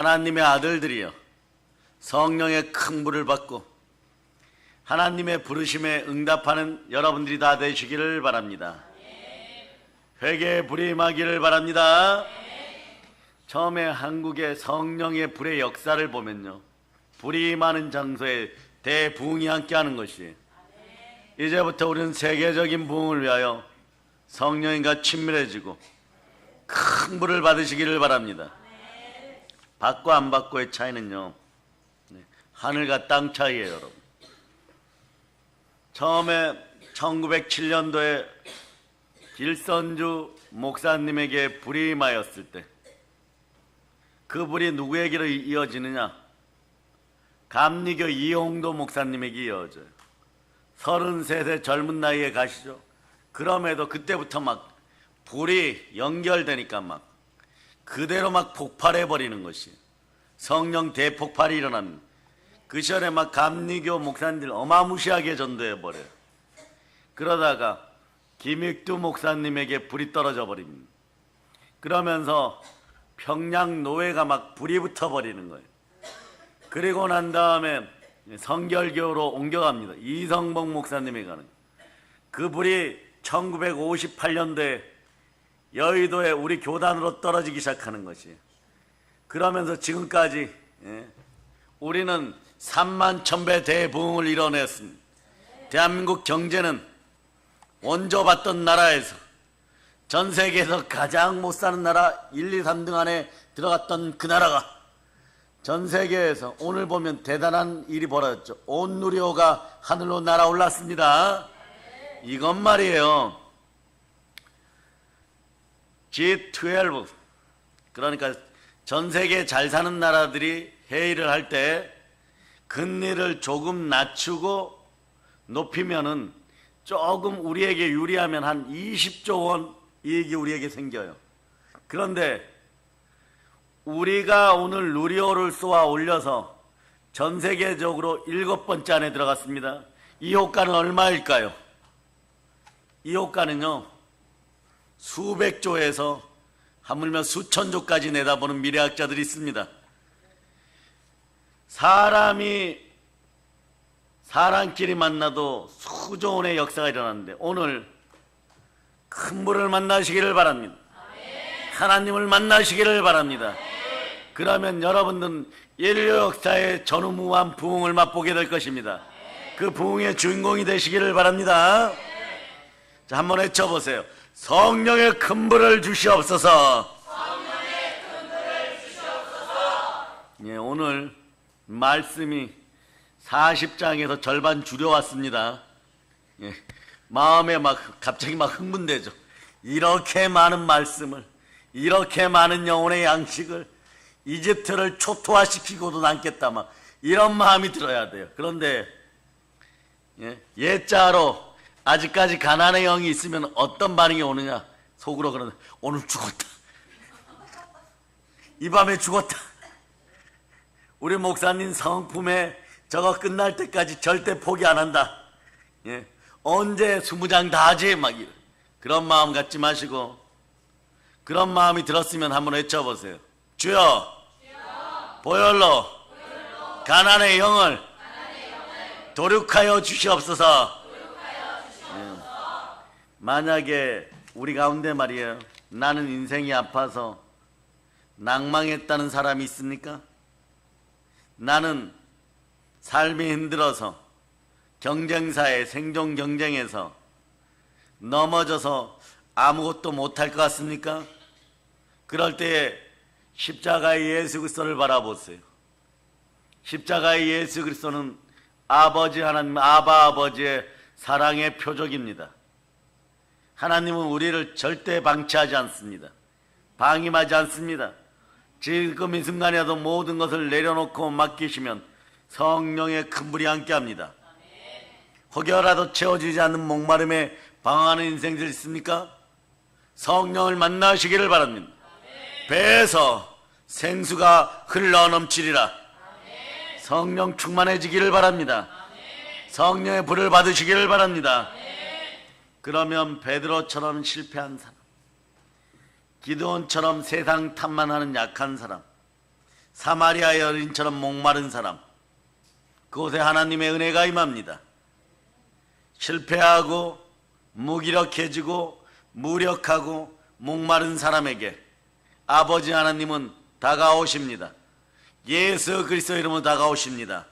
하나님의 아들들이여 성령의 큰 불을 받고 하나님의 부르심에 응답하는 여러분들이 다 되시기를 바랍니다. 회개의 불이 임하기를 바랍니다. 처음에 한국의 성령의 불의 역사를 보면요, 불이 임하는 장소에 대부흥이 함께하는 것이, 이제부터 우리는 세계적인 부흥을 위하여 성령님과 친밀해지고 큰 불을 받으시기를 바랍니다. 받고 안 받고의 차이는요, 하늘과 땅 차이예요. 여러분, 처음에 1907년도에 길선주 목사님에게 불이 임하였을 때 그 불이 누구에게로 이어지느냐? 감리교 이홍도 목사님에게 이어져요. 33세 젊은 나이에 가시죠. 그럼에도 그때부터 막 불이 연결되니까 막 그대로 막 폭발해 버리는 것이, 성령 대폭발이 일어납니다. 그 시절에 막 감리교 목사님들 어마무시하게 전도해 버려요. 그러다가 김익두 목사님에게 불이 떨어져 버립니다. 그러면서 평양 노회가 막 불이 붙어 버리는 거예요. 그리고 난 다음에 성결교로 옮겨갑니다. 이성복 목사님이 가는 그 불이 1958년도에 여의도에 우리 교단으로 떨어지기 시작하는 것이, 그러면서 지금까지 우리는 3만 1000배 대부흥을 이뤄냈습니다. 대한민국 경제는 원조받던 나라에서 전 세계에서 가장 못 사는 나라 1, 2, 3등 안에 들어갔던 그 나라가 전 세계에서 오늘 보면 대단한 일이 벌어졌죠. 온 누리호가 하늘로 날아올랐습니다. 이것 말이에요. G12, 그러니까 전 세계 잘 사는 나라들이 회의를 할 때 금리를 조금 낮추고 높이면은 조금 우리에게 유리하면 한 20조 원 이익이 우리에게 생겨요. 그런데 우리가 오늘 누리호를 쏘아 올려서 전 세계적으로 7번째 안에 들어갔습니다. 이 호가는 얼마일까요? 이 호가는요, 수백조에서 하물며 수천조까지 내다보는 미래학자들이 있습니다. 사람끼리 만나도 수조 원의 역사가 일어났는데 오늘 큰 불을 만나시기를 바랍니다. 하나님을 만나시기를 바랍니다. 그러면 여러분들은 인류 역사의 전후무한 부흥을 맛보게 될 것입니다. 그 부흥의 주인공이 되시기를 바랍니다. 자, 한번 외쳐보세요. 성령의 큰 불을 주시옵소서. 성령의 큰 불을 주시옵소서. 예, 오늘 말씀이 40장에서 절반 줄여왔습니다. 예, 마음에 갑자기 흥분되죠. 이렇게 많은 말씀을, 이렇게 많은 영혼의 양식을 이집트를 초토화시키고도 남겠다, 이런 마음이 들어야 돼요. 그런데 옛자로 아직까지 가난의 영이 있으면 어떤 반응이 오느냐? 속으로 그러는, 오늘 죽었다, 이 밤에 죽었다. 우리 목사님 성품에 저거 끝날 때까지 절대 포기 안 한다. 언제 20장 다 하지? 그런 마음 갖지 마시고, 그런 마음이 들었으면 한번 외쳐보세요. 주여, 보혈로 가난의 영을 도륙하여 주시옵소서. 만약에 우리 가운데 말이에요, 나는 인생이 아파서 낭망했다는 사람이 있습니까? 나는 삶이 힘들어서 경쟁사에 생존 경쟁에서 넘어져서 아무것도 못할 것 같습니까? 그럴 때에 십자가의 예수 그리스도를 바라보세요. 십자가의 예수 그리스도는 아버지 하나님, 아바 아버지의 사랑의 표적입니다. 하나님은 우리를 절대 방치하지 않습니다. 방임하지 않습니다. 지금 이 순간에도 모든 것을 내려놓고 맡기시면 성령의 큰 불이 함께합니다. 혹여라도 채워지지 않는 목마름에 방황하는 인생들 있습니까? 성령을 만나시기를 바랍니다. 배에서 생수가 흘러넘치리라. 성령 충만해지기를 바랍니다. 성령의 불을 받으시기를 바랍니다. 그러면 베드로처럼 실패한 사람, 기드온처럼 세상 탓만 하는 약한 사람, 사마리아 여인처럼 목마른 사람, 그곳에 하나님의 은혜가 임합니다. 실패하고 무기력해지고 무력하고 목마른 사람에게 아버지 하나님은 다가오십니다. 예수 그리스도의 이름으로 다가오십니다.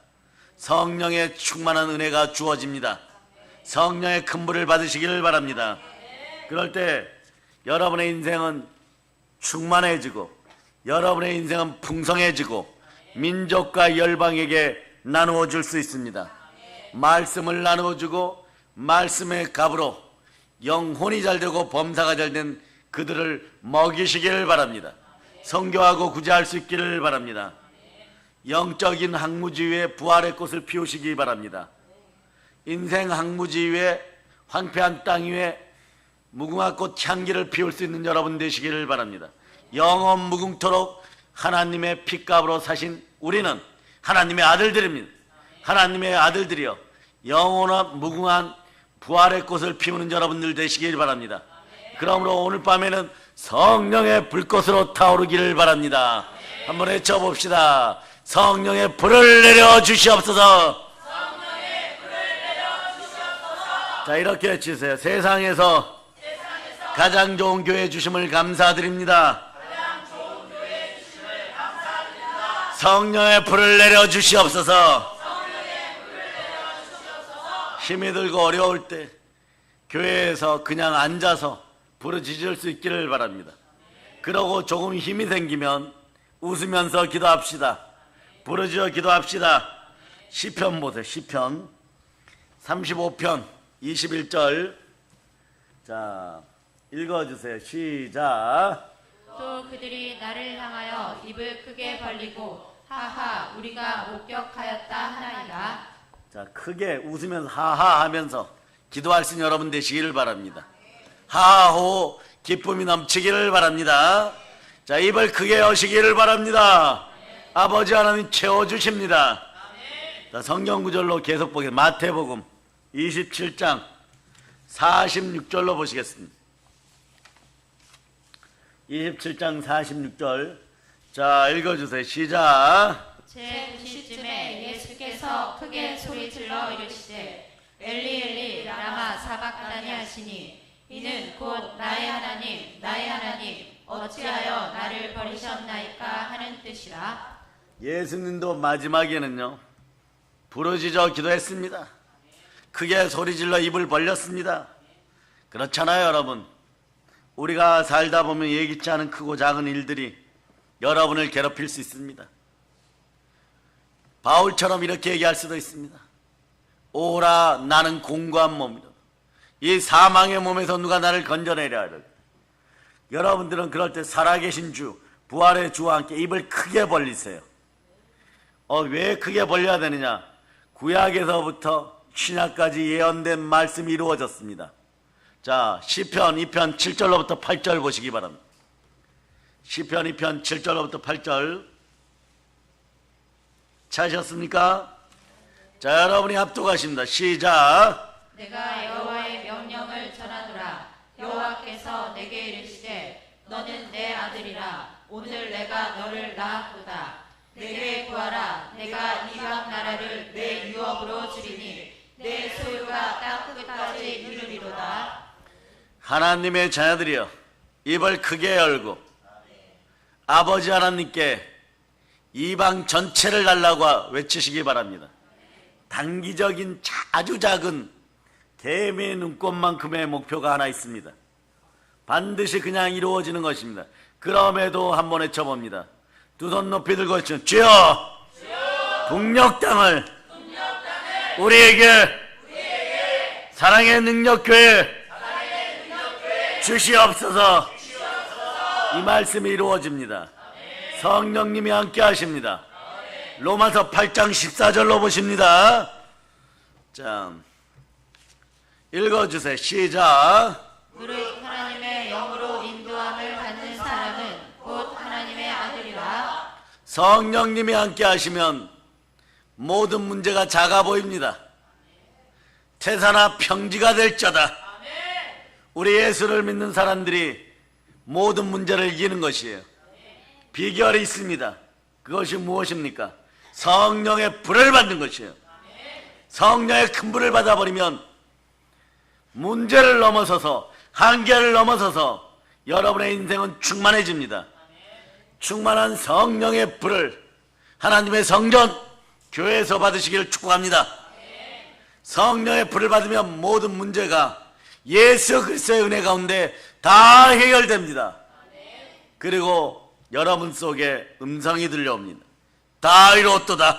성령의 충만한 은혜가 주어집니다. 성령의 큰 불을 받으시기를 바랍니다. 그럴 때 여러분의 인생은 충만해지고 여러분의 인생은 풍성해지고 민족과 열방에게 나누어 줄 수 있습니다. 말씀을 나누어 주고 말씀의 갑으로 영혼이 잘되고 범사가 잘된 그들을 먹이시기를 바랍니다. 선교하고 구제할 수 있기를 바랍니다. 영적인 항무지 위에 부활의 꽃을 피우시기 바랍니다. 인생 항무지 위에 황폐한 땅 위에 무궁화 꽃 향기를 피울 수 있는 여러분 되시기를 바랍니다. 영원 무궁토록 하나님의 핏값으로 사신 우리는 하나님의 아들들입니다. 하나님의 아들들이여 영원한 무궁한 부활의 꽃을 피우는 여러분들 되시길 바랍니다. 그러므로 오늘 밤에는 성령의 불꽃으로 타오르기를 바랍니다. 한번 외쳐봅시다. 성령의 불을 내려 주시옵소서. 자, 이렇게 외치세요. 세상에서 가장 좋은 교회 주심을 감사드립니다. 성령의 불을 내려 주시옵소서. 힘이 들고 어려울 때 교회에서 그냥 앉아서 부르짖을 수 있기를 바랍니다. 그러고 조금 힘이 생기면 웃으면서 기도합시다. 부르짖어 기도합시다. 시편 보세요. 시편 35편 21절. 자, 읽어주세요. 시작. 또 그들이 나를 향하여 입을 크게 벌리고 하하 우리가 목격하였다 하나이다. 자, 크게 웃으면서 하하 하면서 기도할 수 있는 여러분 되시기를 바랍니다. 하하호 기쁨이 넘치기를 바랍니다. 자, 입을 크게 여시기를 바랍니다. 아버지 하나님 채워주십니다. 자, 성경 구절로 계속 보겠습니다. 마태복음 27장 46절로 보시겠습니다. 27장 46절. 자, 읽어주세요. 시작. 제9시쯤에 예수께서 크게 소리질러 이르시되 엘리 엘리 라마 사박다니 하시니 이는 곧 나의 하나님 어찌하여 나를 버리셨나이까 하는 뜻이라. 예수님도 마지막에는요 부르짖어 기도했습니다. 크게 소리질러 입을 벌렸습니다. 그렇잖아요, 여러분. 우리가 살다 보면 예기치 않은 크고 작은 일들이 여러분을 괴롭힐 수 있습니다. 바울처럼 이렇게 얘기할 수도 있습니다. 오라 나는 공고한 몸이라. 이 사망의 몸에서 누가 나를 건져내랴. 여러분들은 그럴 때 살아계신 주, 부활의 주와 함께 입을 크게 벌리세요. 왜 크게 벌려야 되느냐? 구약에서부터 신약까지 예언된 말씀이 이루어졌습니다. 자, 시편 2편 7절로부터 8절 보시기 바랍니다. 시편 2편 7절로부터 8절 찾으셨습니까? 자, 여러분이 합독하십니다. 시작. 내가 여호와의 명령을 전하노라. 여호와께서 내게 이르시되 너는 내 아들이라. 오늘 내가 너를 낳았도다. 내게 구하라. 내가 이방 나라를 내 유업으로 주리니 내 소유가 땅 끝까지 이르리로다. 하나님의 자녀들이여 입을 크게 열고 아버지 하나님께 이방 전체를 달라고 외치시기 바랍니다. 단기적인 아주 작은 개미의 눈꽃만큼의 목표가 하나 있습니다. 반드시 그냥 이루어지는 것입니다. 그럼에도 한번 외쳐봅니다. 두 손 높이 들고 외쳐 주여 북녘 땅을 우리에게 사랑의 능력교회 주시옵소서. 이 말씀이 이루어집니다. 성령님이 함께 하십니다. 로마서 8장 14절로 보십니다. 자, 읽어주세요. 시작. 무릇 하나님의 영으로 인도함을 받는 사람은 곧 하나님의 아들이라. 성령님이 함께 하시면 모든 문제가 작아 보입니다. 태사나 평지가 될 자다. 우리 예수를 믿는 사람들이 모든 문제를 이기는 것이에요. 비결이 있습니다. 그것이 무엇입니까? 성령의 불을 받는 것이에요. 성령의 큰 불을 받아버리면 문제를 넘어서서, 한계를 넘어서서 여러분의 인생은 충만해집니다. 충만한 성령의 불을 하나님의 성전, 교회에서 받으시기를 축복합니다. 성령의 불을 받으면 모든 문제가 예수 그리스도의 은혜 가운데 다 해결됩니다. 그리고 여러분 속에 음성이 들려옵니다. 다 이루었도다.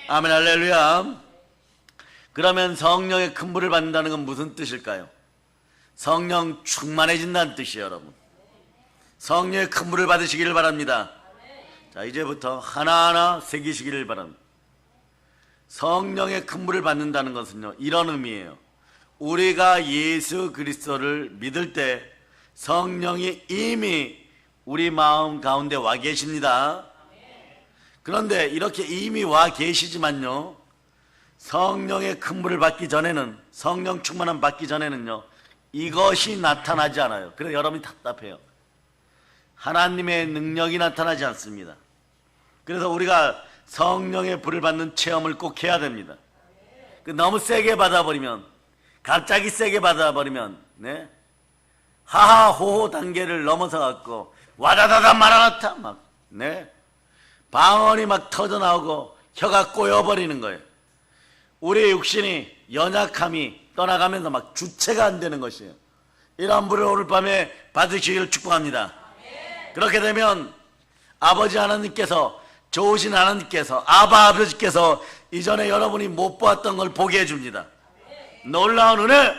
아멘, 할렐루야. 그러면 성령의 큰 불을 받는다는 건 무슨 뜻일까요? 성령 충만해진다는 뜻이에요, 여러분. 성령의 큰 불을 받으시기를 바랍니다. 자, 이제부터 하나하나 새기시기를 바랍니다. 성령의 큰 불을 받는다는 것은요, 이런 의미예요. 우리가 예수 그리스도를 믿을 때 성령이 이미 우리 마음 가운데 와 계십니다. 그런데 이렇게 이미 와 계시지만요, 성령의 큰 불을 받기 전에는, 성령 충만함 받기 전에는요, 이것이 나타나지 않아요. 그래서 여러분이 답답해요. 하나님의 능력이 나타나지 않습니다. 그래서 우리가 성령의 불을 받는 체험을 꼭 해야 됩니다. 너무 세게 받아버리면, 갑자기 세게 받아버리면, 네, 하하호호 단계를 넘어서 갖고 와다다다 마라나타 막, 네, 방언이 막 터져나오고 혀가 꼬여버리는 거예요. 우리의 육신이, 연약함이 떠나가면서 막 주체가 안 되는 것이에요. 이러한 불을 오늘 밤에 받으시기를 축복합니다. 그렇게 되면 아버지 하나님께서, 좋으신 하나님께서, 아바 아버지께서 이전에 여러분이 못 보았던 걸 보게 해줍니다. 놀라운 은혜,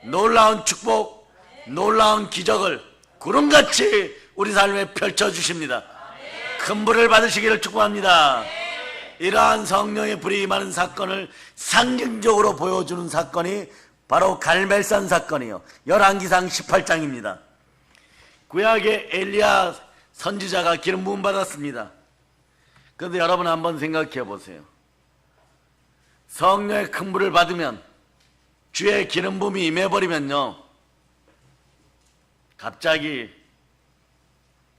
놀라운 축복, 놀라운 기적을 구름같이 우리 삶에 펼쳐주십니다. 큰 불을 받으시기를 축복합니다. 이러한 성령의 불이 임하는 사건을 상징적으로 보여주는 사건이 바로 갈멜산 사건이요, 열왕기상 18장입니다. 구약의 엘리야 선지자가 기름 부음 받았습니다. 그런데 여러분 한번 생각해 보세요. 성령의 큰 불을 받으면, 주의 기름 부음이 임해버리면요, 갑자기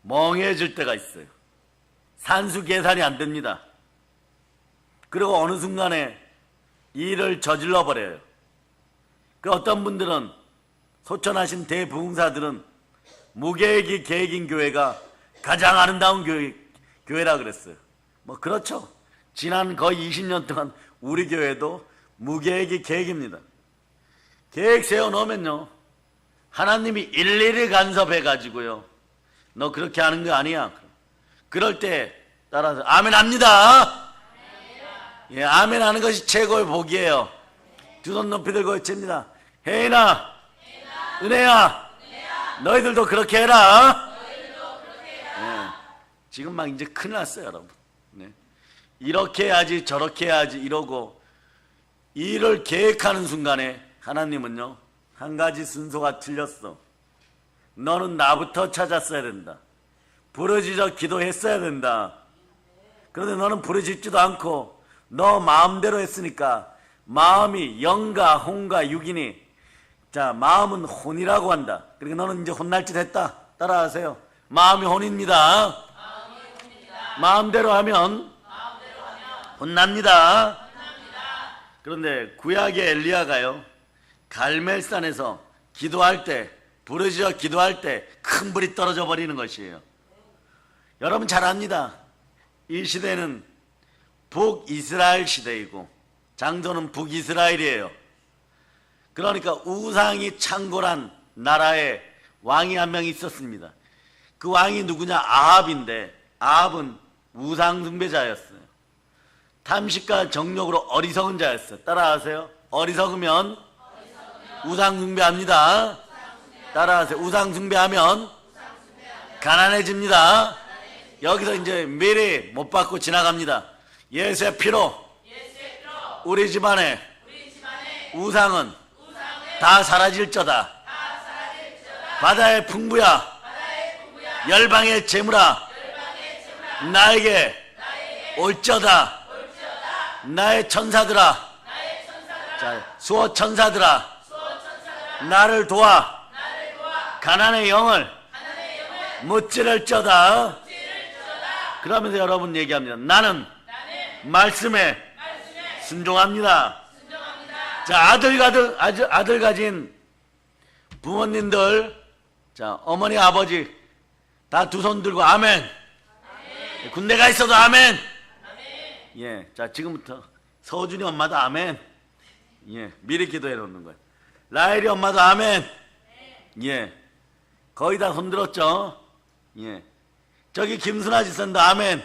멍해질 때가 있어요. 산수 계산이 안 됩니다. 그리고 어느 순간에 일을 저질러 버려요. 그 어떤 분들은, 소천하신 대부흥사들은 무계획이 계획인 교회가 가장 아름다운 교회라 그랬어요. 뭐 그렇죠. 지난 거의 20년 동안 우리 교회도 무계획이 계획입니다. 계획 세워놓으면요, 하나님이 일일이 간섭해 가지고요, 너 그렇게 하는 거 아니야. 그럴 때 따라서 아멘 합니다. 예, 아멘 하는 것이 최고의 복이에요. 두 손 높이 들고 외칩니다. 혜인아, 은혜야, 너희들도 그렇게 해라. 예, 지금 막 이제 큰일 났어요, 여러분. 네. 이렇게 해야지, 저렇게 해야지 이러고 일을 계획하는 순간에 하나님은요, 한 가지 순서가 틀렸어. 너는 나부터 찾았어야 된다. 부르짖어 기도했어야 된다. 그런데 너는 부르짖지도 않고 너 마음대로 했으니까, 마음이 영과 혼과 육이니, 자, 마음은 혼이라고 한다. 그러니까 너는 이제 혼날 짓 했다. 따라하세요. 마음이 혼입니다. 마음대로 하면 혼납니다. 그런데 구약의 엘리야가요, 갈멜산에서 기도할 때, 부르짖어 기도할 때 큰 불이 떨어져 버리는 것이에요. 여러분 잘 압니다. 이 시대는 북이스라엘 시대이고 장소는 북이스라엘이에요. 그러니까 우상이 창궐한 나라에 왕이 한 명 있었습니다. 그 왕이 누구냐? 아합인데, 아합은 우상 숭배자였어요. 탐식과 정욕으로 어리석은 자였어요. 따라하세요. 어리석으면 우상 숭배합니다. 따라하세요. 우상 숭배하면 가난해집니다. 여기서 이제 미리 못 받고 지나갑니다. 예수의 피로 우리 집안에 우상은 다 사라질저다. 바다의 풍부야, 열방의 재물아, 나에게 올저다. 나의 천사들아, 자, 수호 천사들아, 나를 도와. 가난의 영을 무찌를저다. 그러면서 여러분 얘기합니다. 나는 말씀에 순종합니다. 자, 아들 가진 부모님들, 자, 어머니, 아버지 다 두 손 들고 아멘. 군대 가 있어도 아멘. 예, 자, 지금부터 서준이 엄마도 아멘. 예, 미리 기도해 놓는 거예요. 라헬이 엄마도 아멘. 예, 거의 다 손 들었죠. 예, 저기 김순아 지선도 아멘.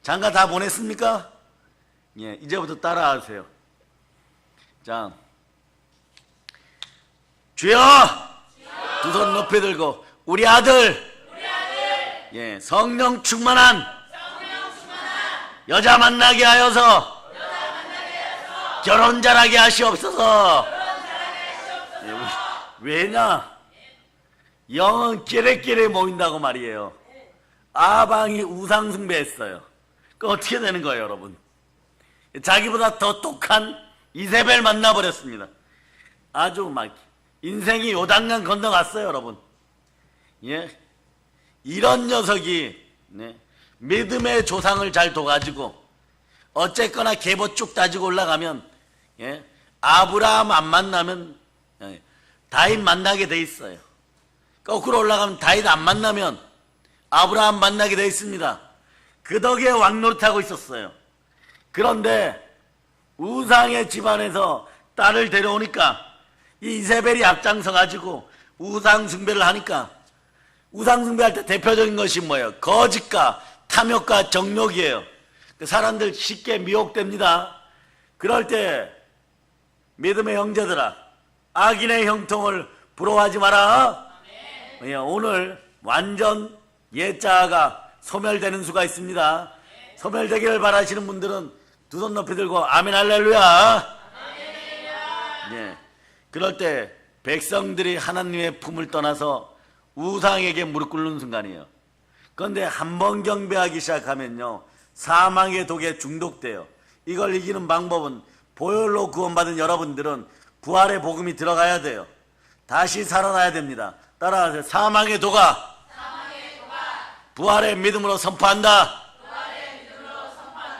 장가 다 보냈습니까? 예, 이제부터 따라하세요. 자, 주여! 두 손 높이 들고 우리 아들, 예, 성령 충만한 여자 만나게 하여서 결혼 잘하게 하시옵소서. 예, 왜냐? 영은 끼레끼레 모인다고 말이에요. 아방이 우상숭배했어요. 그 어떻게 되는 거예요, 여러분? 자기보다 더 똑한 이세벨 만나버렸습니다. 아주 막 인생이 요단강 건너갔어요, 여러분. 예, 이런 녀석이, 네, 믿음의 조상을 잘 둬가지고 어쨌거나 계보 쭉 따지고 올라가면, 예, 아브라함 안 만나면, 예, 다윗 만나게 돼 있어요. 거꾸로 올라가면 다윗 안 만나면 아브라함 만나게 돼 있습니다. 그 덕에 왕노릇하고 있었어요. 그런데 우상의 집안에서 딸을 데려오니까 이 이세벨이 앞장서 가지고 우상 숭배를 하니까, 우상 숭배할 때 대표적인 것이 뭐예요? 거짓과 탐욕과 정욕이에요. 그 사람들 쉽게 미혹됩니다. 그럴 때 믿음의 형제들아, 악인의 형통을 부러워하지 마라. 예, 오늘 완전 예자가 소멸되는 수가 있습니다. 소멸되기를 바라시는 분들은 두 손 높이 들고 아멘 할렐루야. 예, 그럴 때 백성들이 하나님의 품을 떠나서 우상에게 무릎 꿇는 순간이에요. 그런데 한 번 경배하기 시작하면요, 사망의 독에 중독돼요. 이걸 이기는 방법은, 보혈로 구원받은 여러분들은 부활의 복음이 들어가야 돼요. 다시 살아나야 됩니다. 따라하세요. 사망의 도가 부활의 믿음으로 선포한다.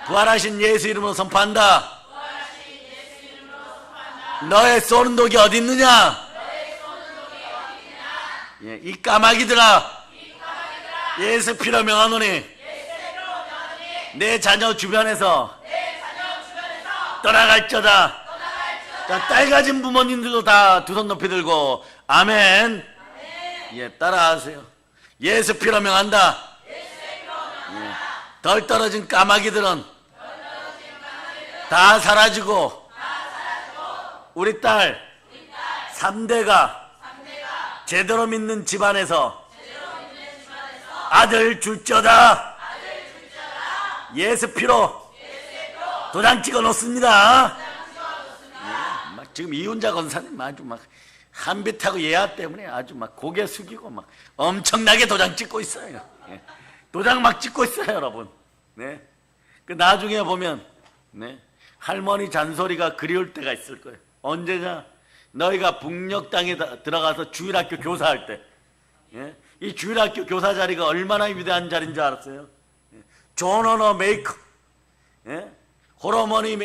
부활하신 예수 이름으로 선포한다. 너의 쏘는 독이 어디 있느냐? 예, 이 까마귀들아, 예수 피로 명하노니 내 자녀 주변에서 떠나갈저다. 자, 딸 가진 부모님들도 다 두 손 높이 들고 아멘. 예, 따라하세요. 예수 피로 명한다. 예, 덜 떨어진 까마귀들은 다 사라지고 우리 딸 3대가 제대로 믿는 집안에서 아들 줄저다. 예수 피로 도장 찍어 놓습니다. 예, 막 지금 이훈자 권사님 아주 막 한빛하고 예화 때문에 아주 막 고개 숙이고 막 엄청나게 도장 찍고 있어요. 예, 도장 막 찍고 있어요, 여러분. 네, 그 나중에 보면, 네, 할머니 잔소리가 그리울 때가 있을 거예요. 언제냐? 너희가 북녘 땅에 들어가서 주일학교 교사할 때, 예, 이 주일학교 교사 자리가 얼마나 위대한 자리인 줄 알았어요? 예, 존 오너 메이커, 예, 호르몬이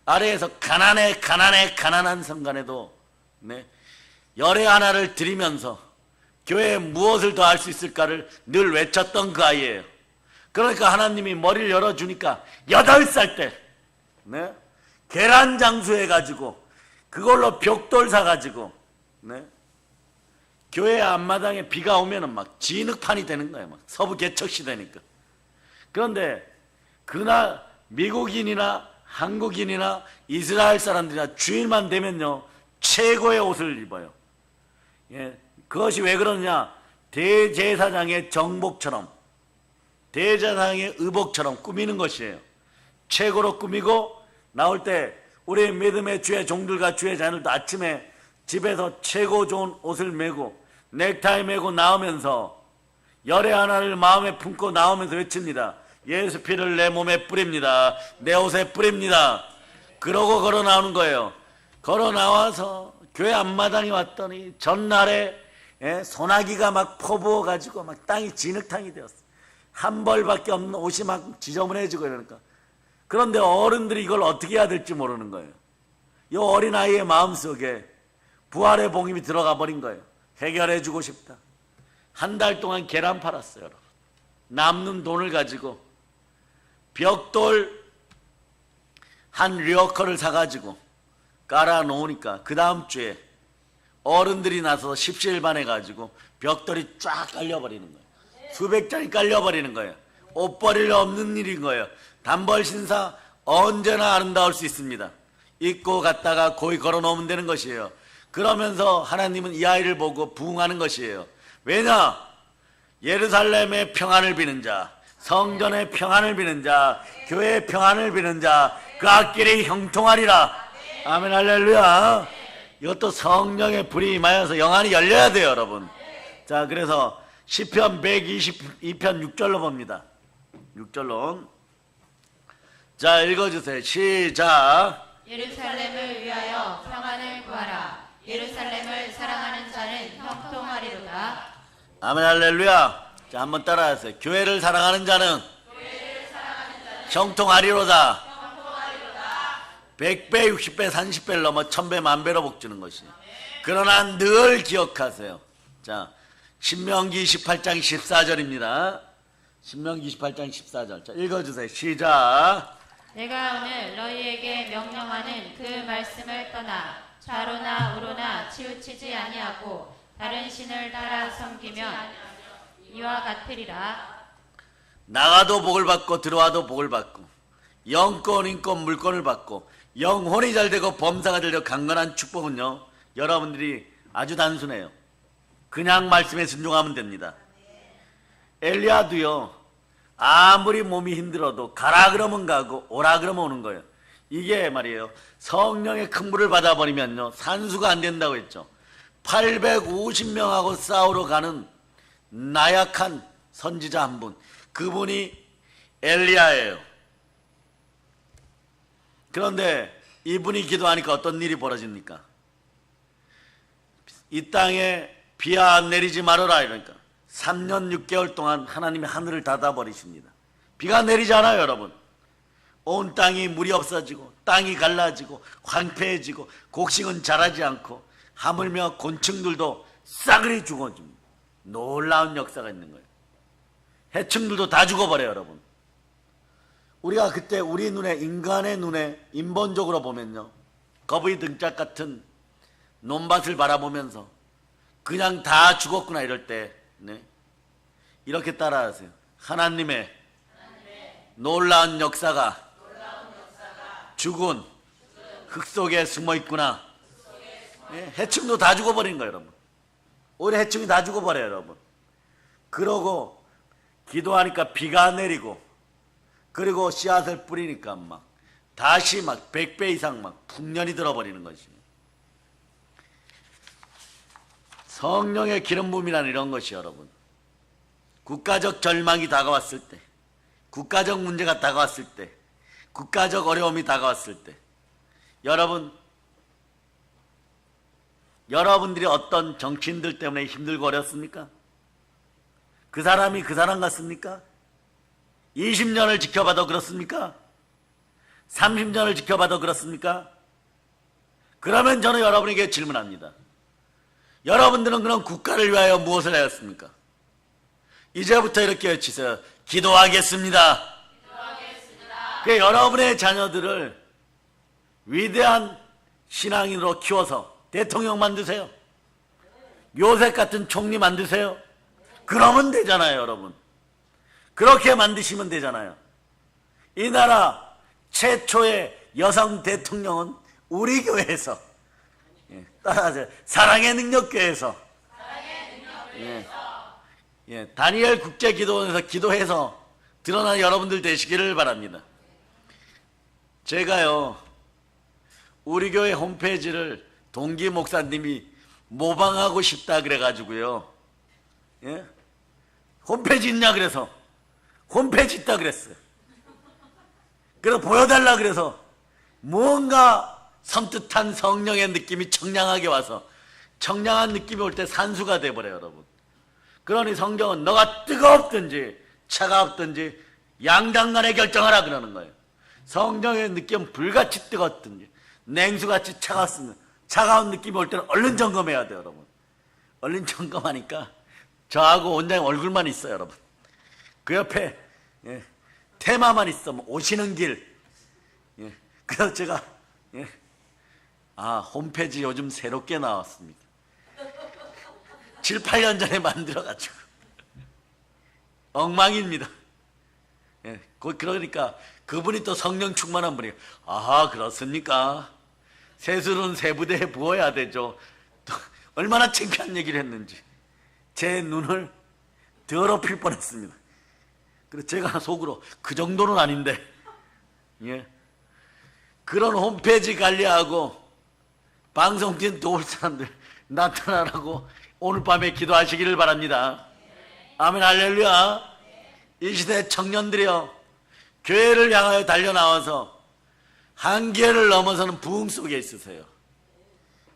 아래에서 가난한 순간에도, 네, 열애 하나를 드리면서 교회에 무엇을 더 할 수 있을까를 늘 외쳤던 그 아이예요. 그러니까 하나님이 머리를 열어주니까 8살 때, 네, 계란 장수해가지고 그걸로 벽돌 사가지고, 네, 교회 앞마당에 비가 오면은 막 진흙판이 되는 거예요. 막 서부 개척시 되니까. 그런데 그날 미국인이나 한국인이나 이스라엘 사람들이나 주일만 되면요, 최고의 옷을 입어요. 예, 그것이 왜 그러냐? 대제사장의 정복처럼, 대제사장의 의복처럼 꾸미는 것이에요. 최고로 꾸미고 나올 때 우리 믿음의 주의 종들과 주의 자녀들도 아침에 집에서 최고 좋은 옷을 메고 넥타이 메고 나오면서 열애 하나를 마음에 품고 나오면서 외칩니다. 예수 피를 내 몸에 뿌립니다. 내 옷에 뿌립니다. 그러고 걸어 나오는 거예요. 걸어 나와서 교회 앞마당에 왔더니 전날에, 예, 소나기가 막 퍼부어 가지고 막 땅이 진흙탕이 되었어. 한 벌밖에 없는 옷이 막 지저분해지고 이러니까. 그런데 어른들이 이걸 어떻게 해야 될지 모르는 거예요. 이 어린아이의 마음속에 부활의 복음이 들어가 버린 거예요. 해결해 주고 싶다. 한 달 동안 계란 팔았어요. 여러분. 남는 돈을 가지고 벽돌 한 리어커를 사가지고 깔아놓으니까 그 다음 주에 어른들이 나서서 십시일반해가지고 벽돌이 쫙 깔려버리는 거예요. 수백 장이 깔려버리는 거예요. 옷버릴 없는 일인 거예요. 단벌 신사 언제나 아름다울 수 있습니다. 입고 갔다가 고이 걸어놓으면 되는 것이에요. 그러면서 하나님은 이 아이를 보고 부응하는 것이에요. 왜냐? 예루살렘의 평안을 비는 자, 성전의 평안을 비는 자, 교회의 평안을 비는 자, 그 앞길이 형통하리라. 아멘 할렐루야. 이것도 성령의 불이 임하여서 영안이 열려야 돼요, 여러분. 자, 그래서 시편 122편 6절로 봅니다. 6절로. 자, 읽어주세요. 시작. 예루살렘을 위하여 평안을 구하라. 예루살렘을 사랑하는 자는 형통하리로다. 아멘 할렐루야. 자, 한번 따라하세요. 교회를 사랑하는 자는 형통하리로다. 100배, 60배, 30배를 넘어 1000배, 만배로 복주는 것이. 그러나 늘 기억하세요. 자, 신명기 28장 14절입니다. 신명기 28장 14절. 자, 읽어주세요. 시작. 내가 오늘 너희에게 명령하는 그 말씀을 떠나 좌로나 우로나 치우치지 아니하고 다른 신을 따라 섬기면 이와 같으리라. 나가도 복을 받고 들어와도 복을 받고 영권, 인권, 물권을 받고 영혼이 잘 되고 범사가 잘 되고 강건한 축복은요, 여러분들이 아주 단순해요. 그냥 말씀에 순종하면 됩니다. 엘리야도요, 아무리 몸이 힘들어도 가라 그러면 가고 오라 그러면 오는 거예요. 이게 말이에요, 성령의 큰 불을 받아버리면요 산수가 안 된다고 했죠. 850명하고 싸우러 가는 나약한 선지자 한 분, 그분이 엘리야예요. 그런데 이분이 기도하니까 어떤 일이 벌어집니까? 이 땅에 비야 내리지 말아라 이러니까 3년 6개월 동안 하나님이 하늘을 닫아버리십니다. 비가 내리지 않아요, 여러분. 온 땅이 물이 없어지고 땅이 갈라지고 황폐해지고 곡식은 자라지 않고 하물며 곤충들도 싸그리 죽어집니다. 놀라운 역사가 있는 거예요. 해충들도 다 죽어버려요, 여러분. 우리가 그때 우리 눈에, 인간의 눈에 인본적으로 보면요, 거북이 등짝 같은 논밭을 바라보면서 그냥 다 죽었구나 이럴 때, 네, 이렇게 따라하세요. 하나님의 놀라운 역사가 죽은 흙 속에 숨어 있구나. 네, 해충도 다 죽어버린 거예요, 여러분. 오히려 해충이 다 죽어버려요, 여러분. 그러고 기도하니까 비가 내리고, 그리고 씨앗을 뿌리니까 막 다시 막 100배 이상 막 풍년이 들어버리는 것이에요. 성령의 기름 부음이라는 이런 것이, 여러분, 국가적 절망이 다가왔을 때, 국가적 문제가 다가왔을 때, 국가적 어려움이 다가왔을 때, 여러분들이 어떤 정치인들 때문에 힘들고 어렵습니까? 그 사람이 그 사람 같습니까? 20년을 지켜봐도 그렇습니까? 30년을 지켜봐도 그렇습니까? 그러면 저는 여러분에게 질문합니다. 여러분들은 그럼 국가를 위하여 무엇을 하였습니까? 이제부터 이렇게 외치세요. 기도하겠습니다. 그 여러분의 자녀들을 위대한 신앙인으로 키워서 대통령 만드세요. 요셉 같은 총리 만드세요. 그러면 되잖아요, 여러분. 그렇게 만드시면 되잖아요. 이 나라 최초의 여성 대통령은 우리 교회에서, 따라하세요. 사랑의 능력교회에서, 다니엘 국제기도원에서 기도해서 드러난 여러분들 되시기를 바랍니다. 제가요, 우리 교회 홈페이지를 동기 목사님이 모방하고 싶다 그래가지고요, 예? 홈페이지 있냐 그래서 홈페이지 있다 그랬어요. 그래서 보여달라 그래서 뭔가 섬뜩한 성령의 느낌이 청량하게 와서, 청량한 느낌이 올 때 산수가 돼버려요, 여러분. 그러니 성경은 너가 뜨겁든지 차갑든지 양당간에 결정하라 그러는 거예요. 성령의 느낌 불같이 뜨겁든지 냉수같이 차갑으면 차가운 느낌이 올 때는 얼른 점검해야 돼요, 여러분. 얼른 점검하니까 저하고 원장님 얼굴만 있어요, 여러분. 그 옆에 테마만 있으면 오시는 길. 그래서 제가 홈페이지 요즘 새롭게 나왔습니다. 7, 8년 전에 만들어가지고 엉망입니다. 그러니까 그분이 또 성령 충만한 분이에요. 아하, 그렇습니까? 세술은 세부대에 부어야 되죠. 또 얼마나 창피한 얘기를 했는지 제 눈을 더럽힐 뻔했습니다. 그래서 제가 속으로 그 정도는 아닌데 그런 홈페이지 관리하고 방송팀 도울 사람들 나타나라고 오늘 밤에 기도하시기를 바랍니다. 아멘, 할렐루야. 이 시대 청년들이여, 교회를 향하여 달려나와서 한계를 넘어서는 부흥 속에 있으세요.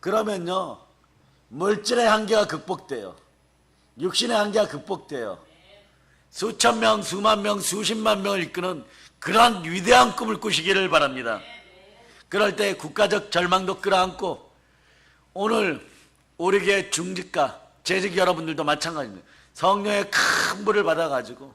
그러면요, 물질의 한계가 극복돼요. 육신의 한계가 극복돼요. 수천 명, 수만 명, 수십만 명을 이끄는 그러한 위대한 꿈을 꾸시기를 바랍니다. 그럴 때 국가적 절망도 끌어안고, 오늘 우리 교회 중직과 재직 여러분들도 마찬가지입니다. 성령의 큰 불을 받아가지고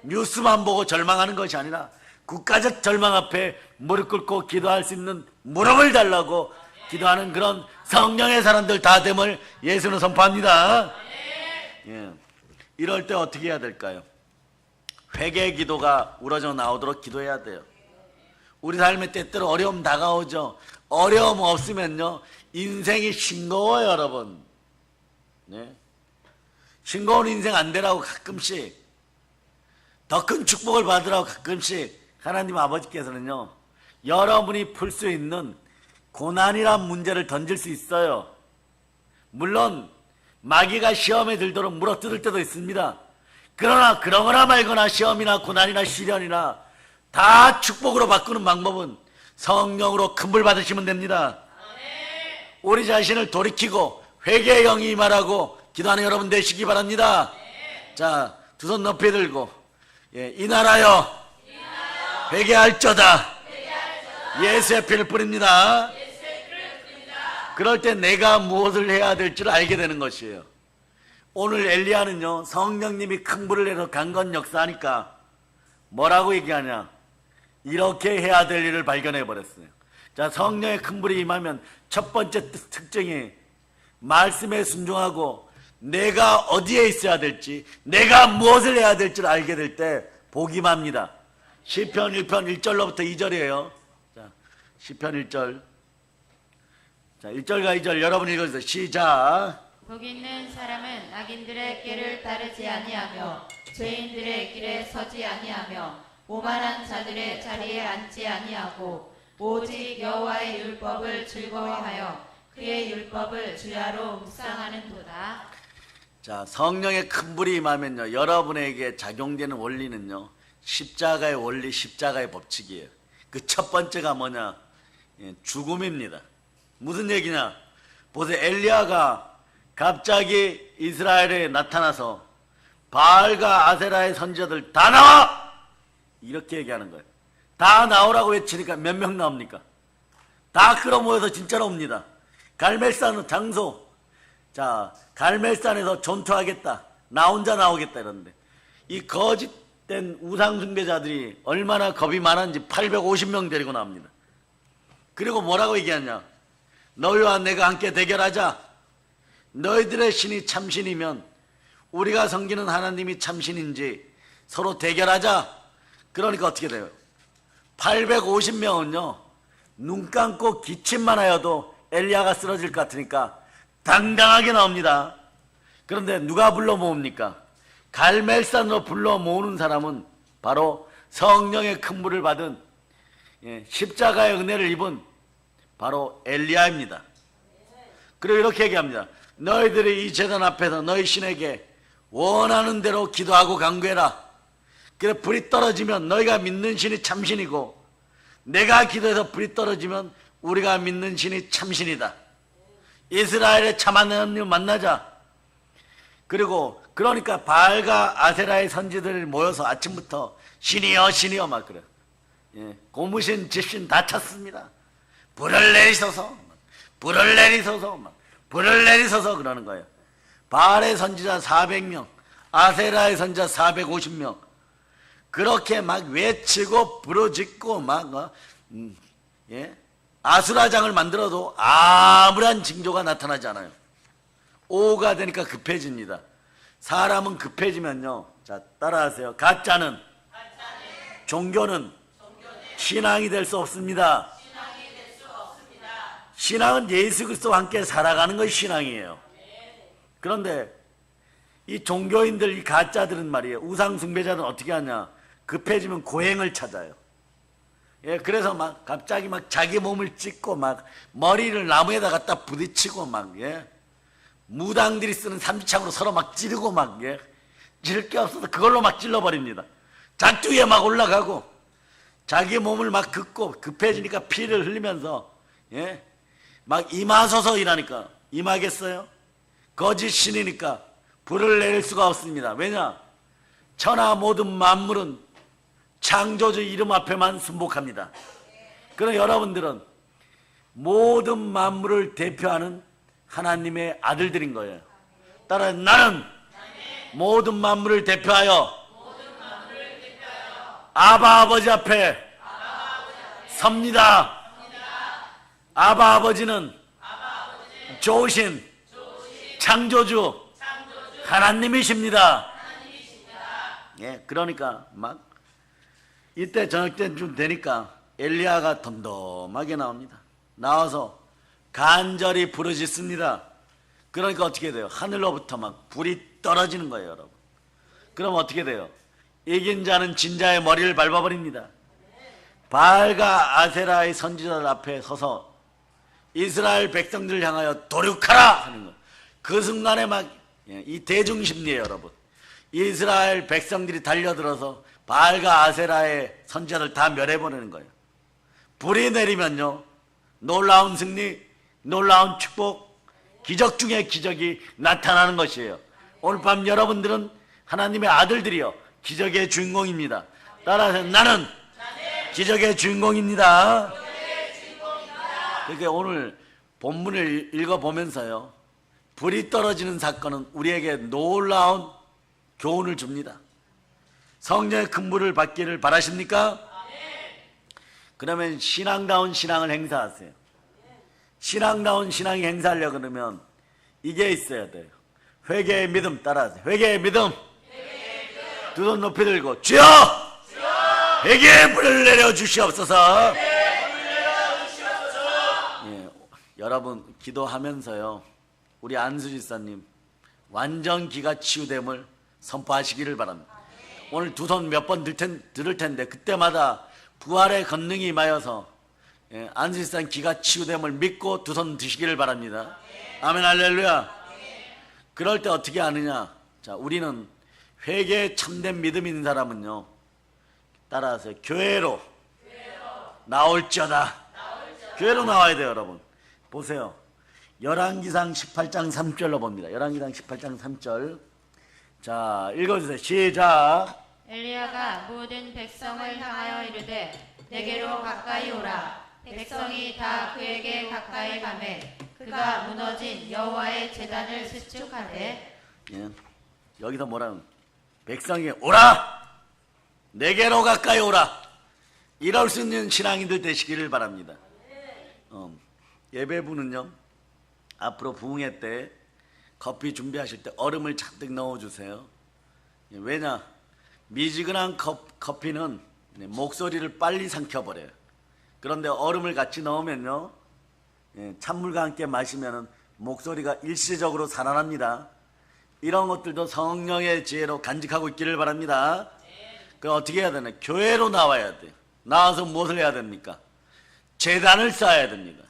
뉴스만 보고 절망하는 것이 아니라 국가적 절망 앞에 무릎 꿇고 기도할 수 있는 무릎을 달라고 기도하는 그런 성령의 사람들 다 됨을 예수는 선포합니다. 이럴 때 어떻게 해야 될까요? 회개의 기도가 우러져 나오도록 기도해야 돼요. 우리 삶에 때때로 어려움 다가오죠. 어려움 없으면요, 인생이 싱거워요, 여러분. 싱거운 인생 안 되라고 가끔씩, 더 큰 축복을 받으라고 가끔씩 하나님 아버지께서는요, 여러분이 풀 수 있는 고난이란 문제를 던질 수 있어요. 물론 마귀가 시험에 들도록 물어뜯을 때도 있습니다. 그러나 그러거나 말거나 시험이나 고난이나 시련이나 다 축복으로 바꾸는 방법은 성령으로 큰 불 받으시면 됩니다. 우리 자신을 돌이키고 회개의 영이 임하라고 기도하는 여러분 되시기 바랍니다. 자, 두 손 높이 들고 이 나라여 회개할저다. 예수의 피를 뿌립니다. 그럴 때 내가 무엇을 해야 될지를 알게 되는 것이에요. 오늘 엘리야는요, 성령님이 큰 불을 내서 강건 역사하니까 뭐라고 얘기하냐, 이렇게 해야 될 일을 발견해 버렸어요. 자, 성령의 큰 불이 임하면 첫 번째 특징이 말씀에 순종하고 내가 어디에 있어야 될지, 내가 무엇을 해야 될지를 알게 될 때 복임합니다. 시편 1편 1절로부터 2절이에요. 자, 시편 1절. 자, 1절과 2절 여러분 읽어주세요. 시작. 복 있는 사람은 악인들의 길을 따르지 아니하며 죄인들의 길에 서지 아니하며 오만한 자들의 자리에 앉지 아니하고 오직 여호와의 율법을 즐거워하여 그의 율법을 주야로 묵상하는도다. 자, 성령의 큰 불이 임하면요, 여러분에게 작용되는 원리는요, 십자가의 원리, 십자가의 법칙이에요. 그 첫 번째가 뭐냐? 죽음입니다. 무슨 얘기냐? 보세요. 엘리야가 갑자기 이스라엘에 나타나서 바알과 아세라의 선지자들 다 나와! 이렇게 얘기하는 거예요. 다 나오라고 외치니까 몇 명 나옵니까? 다 끌어모여서 진짜로 옵니다. 갈멜산 장소, 자, 갈멜산에서 전투하겠다, 나 혼자 나오겠다 이러는데, 이 거짓된 우상숭배자들이 얼마나 겁이 많은지 850명 데리고 나옵니다. 그리고 뭐라고 얘기하냐? 너희와 내가 함께 대결하자. 너희들의 신이 참신이면 우리가 섬기는 하나님이 참신인지 서로 대결하자. 그러니까 어떻게 돼요? 850명은요 눈 감고 기침만 하여도 엘리야가 쓰러질 것 같으니까 당당하게 나옵니다. 그런데 누가 불러 모읍니까? 갈멜산으로 불러 모으는 사람은 바로 성령의 큰 불을 받은, 십자가의 은혜를 입은 바로 엘리야입니다. 그리고 이렇게 얘기합니다. 너희들이 이 제단 앞에서 너희 신에게 원하는 대로 기도하고 간구해라. 그래, 불이 떨어지면 너희가 믿는 신이 참신이고, 내가 기도해서 불이 떨어지면 우리가 믿는 신이 참신이다. 이스라엘의 참 하나님을 만나자. 그리고 그러니까 바알과 아세라의 선지들이 모여서 아침부터 신이여 신이여 막 그래. 예, 고무신 집신 다 찼습니다. 불을 내리소서, 불을 내리소서, 불을 내리소서 그러는 거예요. 바알의 선지자 400명, 아세라의 선지자 450명. 그렇게 막 외치고 부르짖고 막 예? 아수라장을 만들어도 아무런 징조가 나타나지 않아요. 오후가 되니까 급해집니다. 사람은 급해지면요, 자 따라하세요. 가짜는 종교는 신앙이 될 수 없습니다. 신앙은 예수 그리스도와 함께 살아가는 것이 신앙이에요. 그런데 이 종교인들, 이 가짜들은 말이에요, 우상 숭배자들은 어떻게 하냐, 급해지면 고행을 찾아요. 예, 그래서 막 갑자기 막 자기 몸을 찢고 막 머리를 나무에다 갖다 부딪히고 막, 예, 무당들이 쓰는 삼지창으로 서로 막 찌르고 막, 예, 찌를 게 없어서 그걸로 막 찔러버립니다. 작두 위에 막 올라가고 자기 몸을 막 긋고 급해지니까 피를 흘리면서, 예, 막 임하소서 이라니까 임하겠어요? 거짓 신이니까 불을 내릴 수가 없습니다. 왜냐? 천하 모든 만물은 창조주 이름 앞에만 순복합니다. 그럼 여러분들은 모든 만물을 대표하는 하나님의 아들들인 거예요. 따라 나는 모든 만물을 대표하여 아바 아버지 앞에 섭니다. 아바 아버지는 좋으신 창조주 하나님이십니다. 예, 그러니까 막 이때 저녁 때쯤 되니까 엘리야가 덤덤하게 나옵니다. 나와서 간절히 부르짖습니다. 그러니까 어떻게 돼요? 하늘로부터 막 불이 떨어지는 거예요, 여러분. 그럼 어떻게 돼요? 이긴 자는 진자의 머리를 밟아버립니다. 바알과 아세라의 선지자들 앞에 서서 이스라엘 백성들을 향하여 도륙하라 하는 거. 그 순간에 막 이 대중심리예요, 여러분. 이스라엘 백성들이 달려들어서 바알과 아세라의 선지자들 다 멸해버리는 거예요. 불이 내리면요, 놀라운 승리, 놀라운 축복, 기적 중에 기적이 나타나는 것이에요. 오늘 밤 여러분들은 하나님의 아들들이요, 기적의 주인공입니다. 따라서 나는 기적의 주인공입니다. 그러니까 오늘 본문을 읽어보면서요, 불이 떨어지는 사건은 우리에게 놀라운 교훈을 줍니다. 성령의 큰 불을 받기를 바라십니까? 그러면 신앙다운 신앙을 행사하세요. 신앙다운 신앙이 행사하려고 그러면 이게 있어야 돼요. 회개의 믿음. 따라하세요. 회개의 믿음. 두 손 높이 들고 주여! 회개의 불을 내려주시옵소서. 예, 여러분 기도하면서요, 우리 안수지사님 완전 기가 치유됨을 선포하시기를 바랍니다. 오늘 두 손 몇 번 들을 텐데 그때마다 부활의 권능이 임하여서, 예, 안수지사님 기가 치유됨을 믿고 두 손 드시기를 바랍니다. 아멘, 할렐루야. 그럴 때 어떻게 하느냐? 자, 우리는 회개에 참된 믿음 있는 사람은요, 따라하세요. 교회로 나올지어다. 교회로 나와야 돼요, 여러분. 보세요. 열왕기상 18장 3절로 봅니다. 열왕기상 18장 3절. 자, 읽어주세요. 시작. 엘리야가 모든 백성을 향하여 이르되 내게로 가까이 오라. 백성이 다 그에게 가까이 가매 그가 무너진 여호와의 제단을 수축하되. 예, 여기서 뭐라는, 백성이 오라, 내게로 가까이 오라. 이럴 수 있는 신앙인들 되시기를 바랍니다. 예배부는요, 앞으로 부흥회 때 커피 준비하실 때 얼음을 잔뜩 넣어주세요. 왜냐? 미지근한 커피는 목소리를 빨리 삼켜버려요. 그런데 얼음을 같이 넣으면요, 찬물과 함께 마시면 목소리가 일시적으로 살아납니다. 이런 것들도 성령의 지혜로 간직하고 있기를 바랍니다. 그럼 어떻게 해야 되나? 교회로 나와야 돼요. 나와서 무엇을 해야 됩니까? 제단을 쌓아야 됩니다.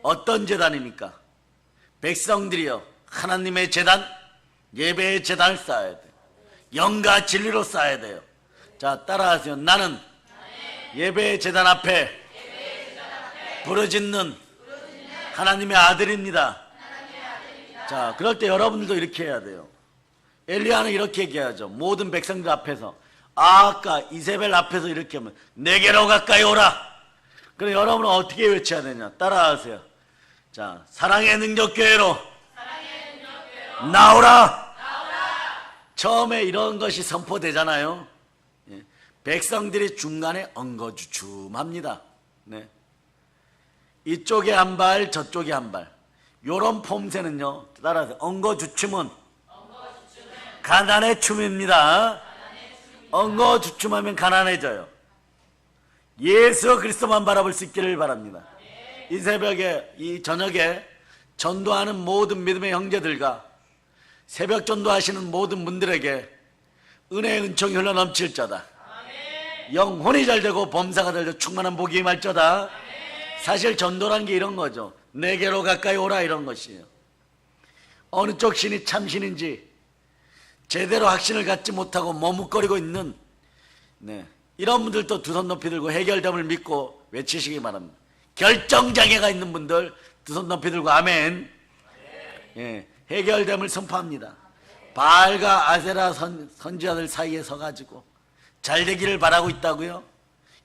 어떤 제단입니까? 백성들이요, 하나님의 제단, 예배의 제단을 쌓아야 돼요. 영과 진리로 쌓아야 돼요. 자, 따라하세요. 나는 예배의 제단 앞에 부르짖는 하나님의 아들입니다. 자, 그럴 때 여러분들도 이렇게 해야 돼요. 엘리야는 이렇게 얘기하죠. 모든 백성들 앞에서, 아까 이세벨 앞에서 이렇게 하면 내게로 가까이 오라. 그럼 여러분은 어떻게 외쳐야 되냐? 따라하세요. 자, 사랑의 능력교회로 나오라. 처음에 이런 것이 선포되잖아요. 예. 백성들이 중간에 엉거주춤합니다. 네. 이쪽에 한 발, 저쪽에 한 발. 요런 폼새는요, 따라서 엉거주춤은 가난의 춤입니다. 엉거주춤하면 가난해져요. 예수 그리스도만 바라볼 수 있기를 바랍니다. 이 새벽에, 이 저녁에 전도하는 모든 믿음의 형제들과 새벽 전도하시는 모든 분들에게 은혜의 은총이 흘러넘칠 자다. 영혼이 잘되고 범사가 잘되고 충만한 복이 임할 자다. 사실 전도란 게 이런 거죠. 내게로 가까이 오라, 이런 것이에요. 어느 쪽 신이 참신인지 제대로 확신을 갖지 못하고 머뭇거리고 있는, 네, 이런 분들도 두 손 높이 들고 해결됨을 믿고 외치시기 바랍니다. 결정장애가 있는 분들 두 손 높이 들고 아멘. 예, 해결됨을 선포합니다. 바알과 아세라 선지자들 사이에 서가지고 잘 되기를 바라고 있다고요?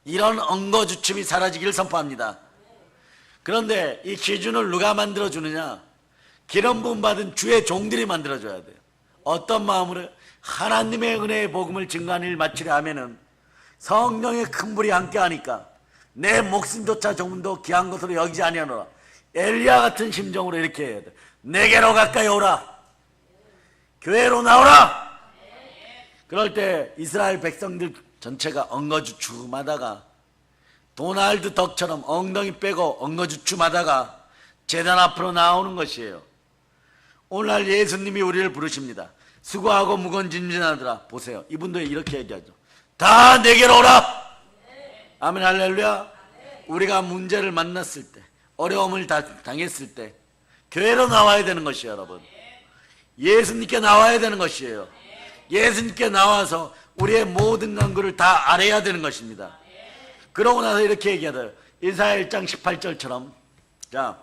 이런 엉거주춤이 사라지기를 선포합니다. 그런데 이 기준을 누가 만들어주느냐? 기름 부음 받은 주의 종들이 만들어줘야 돼요. 어떤 마음으로? 하나님의 은혜의 복음을 증거하는 일 마치려 하면은 성령의 큰 불이 함께하니까 내 목숨조차 조금도 귀한 것으로 여기지 아니하노라. 엘리야 같은 심정으로 이렇게 해야 돼. 내게로 가까이 오라. 교회로 나오라. 그럴 때 이스라엘 백성들 전체가 엉거주춤하다가 도날드 덕처럼 엉덩이 빼고 엉거주춤하다가 제단 앞으로 나오는 것이에요. 오늘날 예수님이 우리를 부르십니다. 수고하고 무거운 짐진하더라. 보세요. 이분도 이렇게 얘기하죠. 다 내게로 오라. 아멘 할렐루야. 우리가 문제를 만났을 때, 어려움을 당했을 때 교회로 나와야 되는 것이에요. 여러분, 예수님께 나와야 되는 것이에요. 예수님께 나와서 우리의 모든 간구를 다 알아야 되는 것입니다. 그러고 나서 이렇게 얘기하더라고요. 이사야 1장 18절처럼, 자,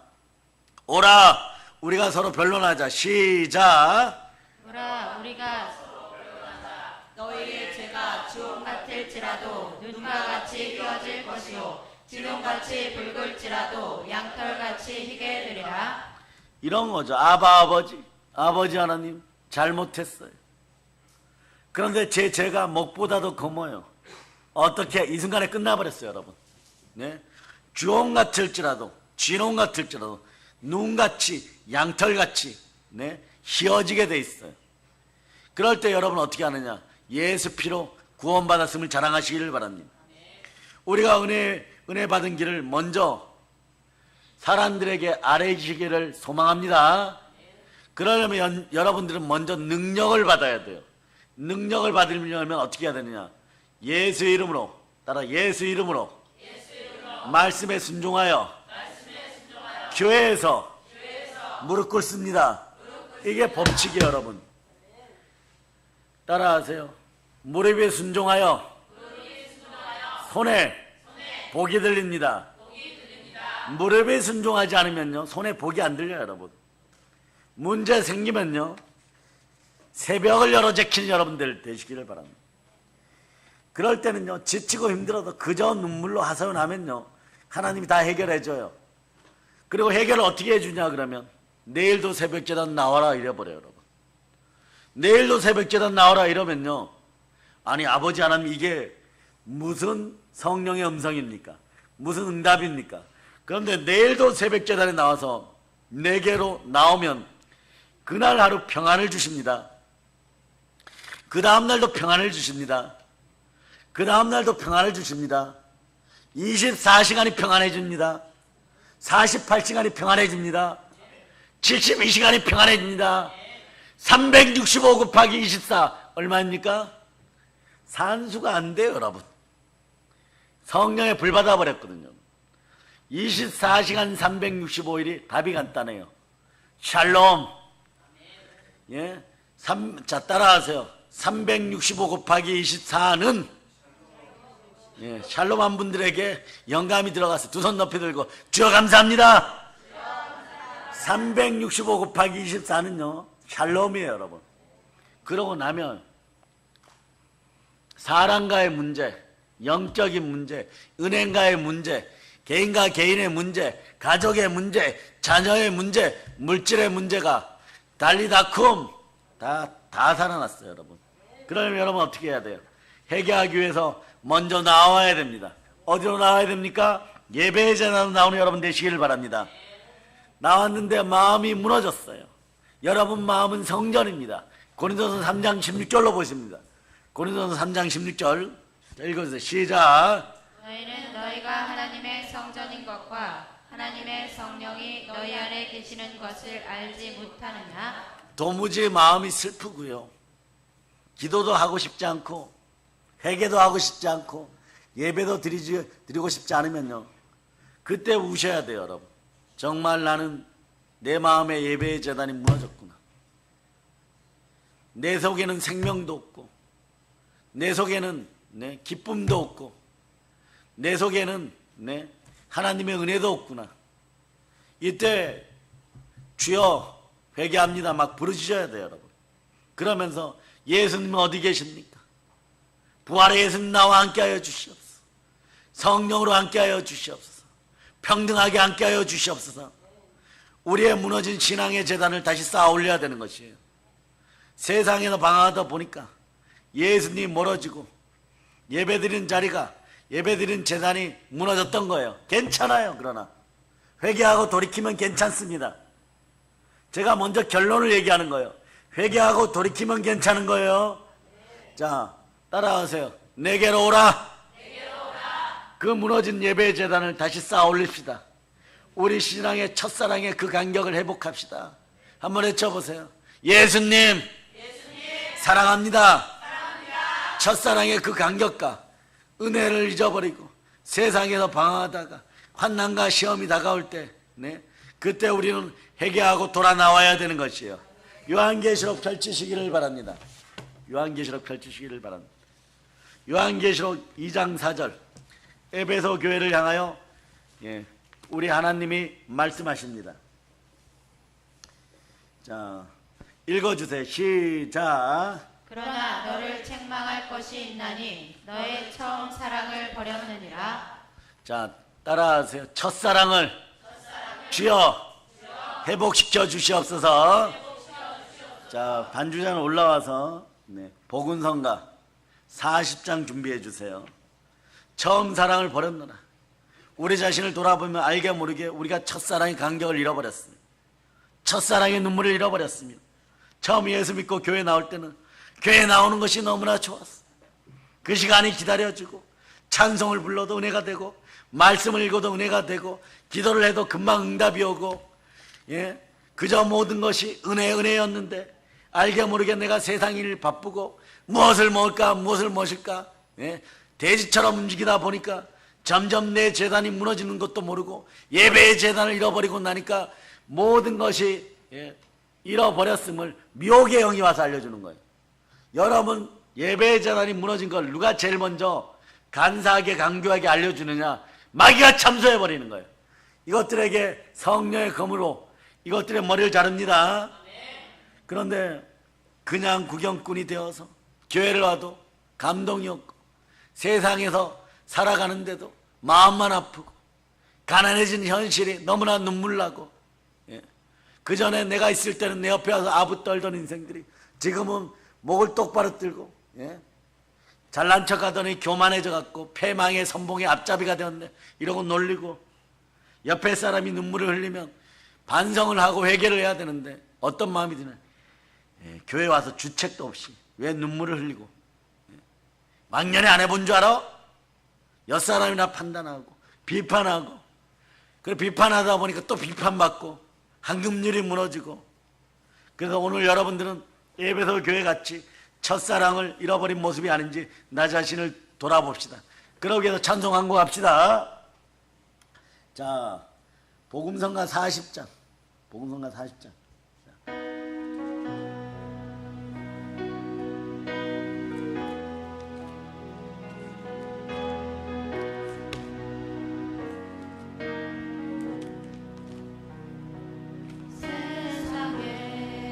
오라 우리가 서로 변론하자. 시작. 오라 우리가 서로 변론하자. 너희의 죄가 주홍 같을지라도 눈과 같이 휘어질 것이요 진홍같이 붉을지라도 양털같이 희게 되리라. 이런 거죠. 아버지 하나님 잘못했어요. 그런데 제 죄가 목보다도 검어요. 어떻게? 이 순간에 끝나버렸어요. 여러분, 네? 주홍 같을지라도 진홍 같을지라도 눈같이 양털같이, 네, 휘어지게 돼 있어요. 그럴 때 여러분 어떻게 하느냐? 예수 피로 구원받았음을 자랑하시기를 바랍니다. 우리가 은혜 받은 길을 먼저 사람들에게 알려주시기를 소망합니다. 그러려면 여러분들은 먼저 능력을 받아야 돼요. 능력을 받으려면 어떻게 해야 되느냐? 예수 이름으로, 따라 예수 이름으로 말씀에 순종하여 교회에서 무릎 꿇습니다. 이게 법칙이에요. 여러분, 따라하세요. 무릎에 순종하여 손에 복이 들립니다. 무릎에 순종하지 않으면요, 손에 복이 안 들려요. 여러분, 문제 생기면요, 새벽을 열어 제키는 여러분들 되시기를 바랍니다. 그럴 때는요, 지치고 힘들어도 그저 눈물로 하소연하면요, 하나님이 다 해결해줘요. 그리고 해결을 어떻게 해주냐 그러면, 내일도 새벽제단 나와라 이래버려요. 여러분, 내일도 새벽제단 나와라 이러면요, 아니 아버지 하나님 이게 무슨 성령의 음성입니까? 무슨 응답입니까? 그런데 내일도 새벽제단에 나와서 내게로 나오면 그날 하루 평안을 주십니다. 그 다음날도 평안을 주십니다. 그 다음날도 평안을 주십니다. 24시간이 평안해집니다. 48시간이 평안해집니다. 72시간이 평안해집니다. 365 곱하기 24 얼마입니까? 산수가 안 돼요. 여러분, 성령에 불 받아버렸거든요. 24시간 365일이 답이 간단해요. 샬롬. 예, 자, 따라하세요. 365 곱하기 24는, 예, 샬롬한 분들에게 영감이 들어가서 두 손 높이 들고 주여 감사합니다. 365 곱하기 24는요 샬롬이에요. 여러분, 그러고 나면 사람과의 문제, 영적인 문제, 은행과의 문제, 개인과 개인의 문제, 가족의 문제, 자녀의 문제, 물질의 문제가 달리다쿰 다 살아났어요, 여러분. 그러면 여러분 어떻게 해야 돼요? 해결하기 위해서 먼저 나와야 됩니다. 어디로 나와야 됩니까? 예배의 재단으로 나오는 여러분 되시기를 바랍니다. 나왔는데 마음이 무너졌어요. 여러분 마음은 성전입니다. 고린도서 3장 16절로 보십니다. 고린도서 3장 16절 읽어주세요. 시작. 너희는 너희가 하나님의 성전인 것과 하나님의 성령이 너희 안에 계시는 것을 알지 못하느냐? 도무지 마음이 슬프고요. 기도도 하고 싶지 않고 회개도 하고 싶지 않고 예배도 드리고 싶지 않으면요. 그때 우셔야 돼요, 여러분. 정말 나는 내 마음의 예배의 재단이 무너졌구나. 내 속에는 생명도 없고 내 속에는 기쁨도 없고 내 속에는 하나님의 은혜도 없구나. 이때 주여 회개합니다 막 부르짖어야 돼요, 여러분. 그러면서 예수님 어디 계십니까? 부활의 예수님 나와 함께하여 주시옵소서. 성령으로 함께하여 주시옵소서. 평등하게 함께하여 주시옵소서. 우리의 무너진 신앙의 재단을 다시 쌓아 올려야 되는 것이에요. 세상에서 방황하다 보니까 예수님이 멀어지고 예배드리는 자리가 예배드리는 재단이 무너졌던 거예요. 괜찮아요. 그러나 회개하고 돌이키면 괜찮습니다. 제가 먼저 결론을 얘기하는 거예요. 회개하고 돌이키면 괜찮은 거예요. 자, 따라하세요. 내게로 오라. 그 무너진 예배의 재단을 다시 쌓아 올립시다. 우리 신앙의 첫사랑의 그 간격을 회복합시다. 한번 외쳐보세요. 예수님, 사랑합니다. 첫사랑의 그 간격과 은혜를 잊어버리고 세상에서 방황하다가 환난과 시험이 다가올 때 그때 우리는 회개하고 돌아 나와야 되는 것이에요. 요한계시록 펼치시기를 바랍니다. 요한계시록 펼치시기를 바랍니다. 요한계시록 2장 4절 에베소 교회를 향하여 우리 하나님이 말씀하십니다. 자, 읽어주세요. 시작. 그러나 너를 책망할 것이 있나니 너의 처음 사랑을 버렸느니라. 자, 따라하세요. 첫사랑을 주여 회복시켜 주시옵소서. 자, 반주자는 올라와서 복음성가 40장 준비해 주세요. 처음 사랑을 버렸느라. 우리 자신을 돌아보면 알게 모르게 우리가 첫사랑의 간격을 잃어버렸습니다. 첫사랑의 눈물을 잃어버렸습니다. 처음 예수 믿고 교회 나올 때는 교회 나오는 것이 너무나 좋았어. 그 시간이 기다려지고 찬송을 불러도 은혜가 되고 말씀을 읽어도 은혜가 되고 기도를 해도 금방 응답이 오고 그저 모든 것이 은혜였는데 알게 모르게 내가 세상 일 바쁘고 무엇을 먹을까 무엇을 마실까 돼지처럼 움직이다 보니까 점점 내 재단이 무너지는 것도 모르고 예배의 재단을 잃어버리고 나니까 모든 것이 잃어버렸음을 미혹의 영이 와서 알려주는 거예요. 여러분 예배의 재단이 무너진 걸 누가 제일 먼저 간사하게 강조하게 알려주느냐? 마귀가 참소해버리는 거예요. 이것들에게 성령의 검으로 이것들의 머리를 자릅니다. 그런데 그냥 구경꾼이 되어서 교회를 와도 감동이 없고 세상에서 살아가는데도 마음만 아프고 가난해진 현실이 너무나 눈물나고 그 전에 내가 있을 때는 내 옆에 와서 아부 떨던 인생들이 지금은 목을 똑바로 들고 잘난 척하더니 교만해져 갖고 패망의 선봉의 앞잡이가 되었네 이러고 놀리고 옆에 사람이 눈물을 흘리면 반성을 하고 회개를 해야 되는데 어떤 마음이 드냐? 교회 와서 주책도 없이 왜 눈물을 흘리고 막년에 안 해본 줄 알아? 옆사람이나 판단하고 비판하고 그래 비판하다 보니까 또 비판받고 황금률이 무너지고 그래서 오늘 여러분들은 에베소 교회 같이 첫사랑을 잃어버린 모습이 아닌지 나 자신을 돌아봅시다. 그러기 위해서 찬송 한 곡 합시다. 자, 복음성가 40장 복음성가 40장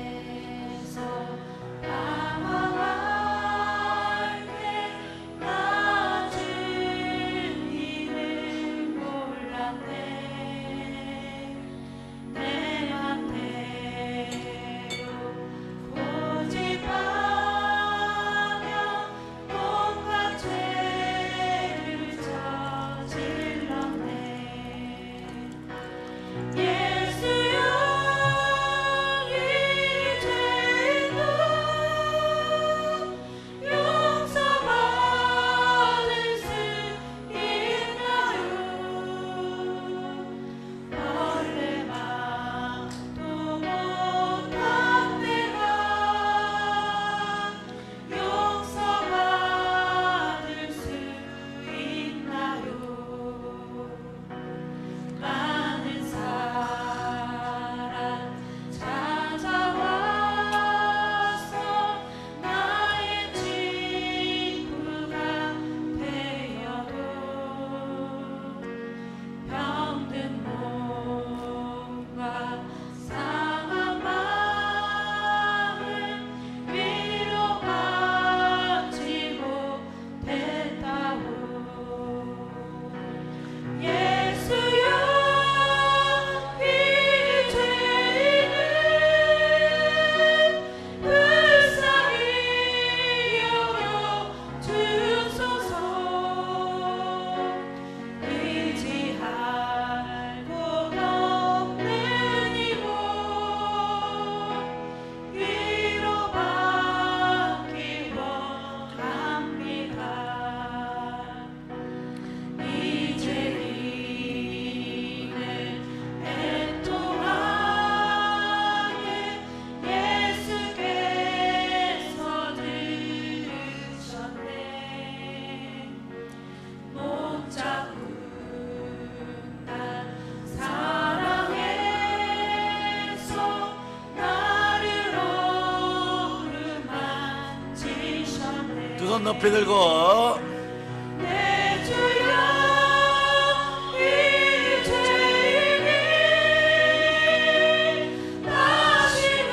세상에서 손 높이 들고 내 주여 이제는 다시는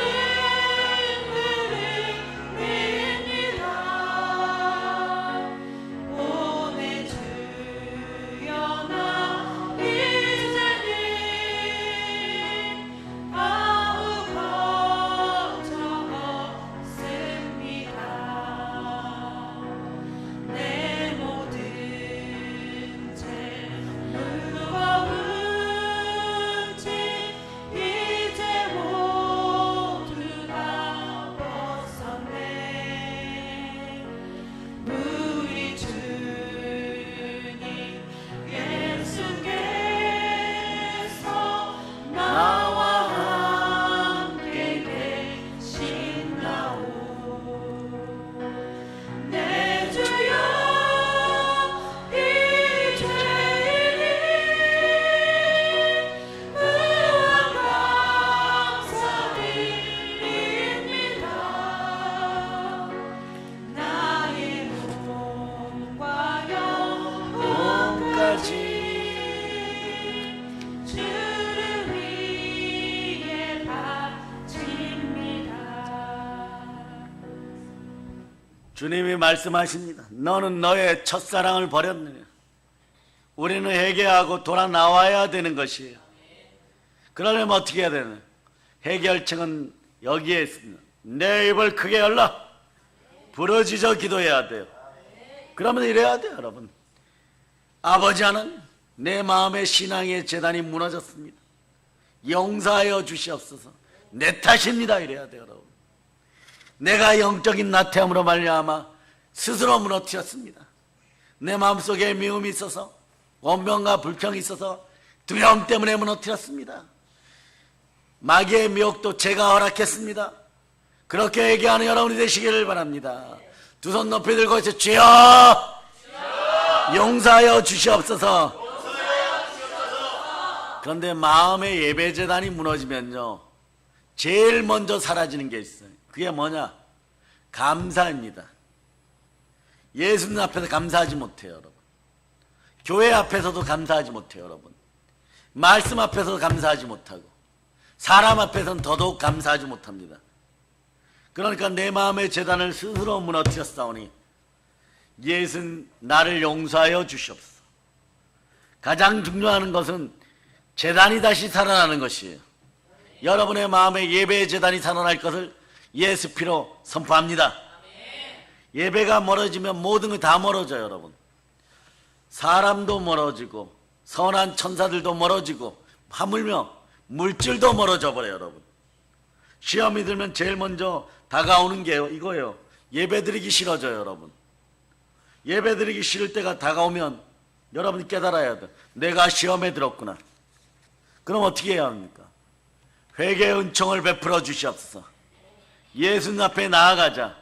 흐릅니다. 오 내 주여 나 이제는 아무 걱정 없습니다. 내 모든 죄 무거운 짐 이제 모두 다 벗었네. 우리 주님 예수께서 나와 함께 계신다오. 내 주여 이제는 무한 감사드립니다. 나의 몸과 영혼까지 주를 위해 바칩니다. 주님이 말씀하십니다. 너는 너의 첫사랑을 버렸느냐. 우리는 회개하고 돌아 나와야 되는 것이에요. 그러려면 어떻게 해야 되나? 해결책은 여기에 있습니다. 내 입을 크게 열라. 부르짖어 기도해야 돼요. 그러면 이래야 돼요, 여러분. 아버지 하나님, 내 마음의 신앙의 재단이 무너졌습니다. 용서하여 주시옵소서. 내 탓입니다. 이래야 돼요, 여러분. 내가 영적인 나태함으로 말미암아 스스로 무너뜨렸습니다. 내 마음속에 미움이 있어서, 원망과 불평이 있어서 두려움 때문에 무너뜨렸습니다. 마귀의 미혹도 제가 허락했습니다. 그렇게 얘기하는 여러분이 되시기를 바랍니다. 두 손 높이 들고 해서 주여 용서하여 주시옵소서. 그런데 마음의 예배재단이 무너지면요, 제일 먼저 사라지는 게 있어요. 그게 뭐냐? 감사입니다. 예수님 앞에서 감사하지 못해요, 여러분. 교회 앞에서도 감사하지 못해요, 여러분. 말씀 앞에서도 감사하지 못하고, 사람 앞에서는 더더욱 감사하지 못합니다. 그러니까 내 마음의 재단을 스스로 무너뜨렸사오니 예수는 나를 용서하여 주시옵소서. 가장 중요한 것은 재단이 다시 살아나는 것이에요. 여러분의 마음에 예배의 재단이 살아날 것을 예수 피로 선포합니다. 예배가 멀어지면 모든 게 다 멀어져요, 여러분. 사람도 멀어지고 선한 천사들도 멀어지고 하물며 물질도 멀어져 버려요, 여러분. 시험이 들면 제일 먼저 다가오는 게 이거예요. 예배드리기 싫어져요, 여러분. 예배드리기 싫을 때가 다가오면 여러분이 깨달아야 돼. 내가 시험에 들었구나. 그럼 어떻게 해야 합니까? 회개의 은총을 베풀어 주시옵소서. 예수님 앞에 나아가자.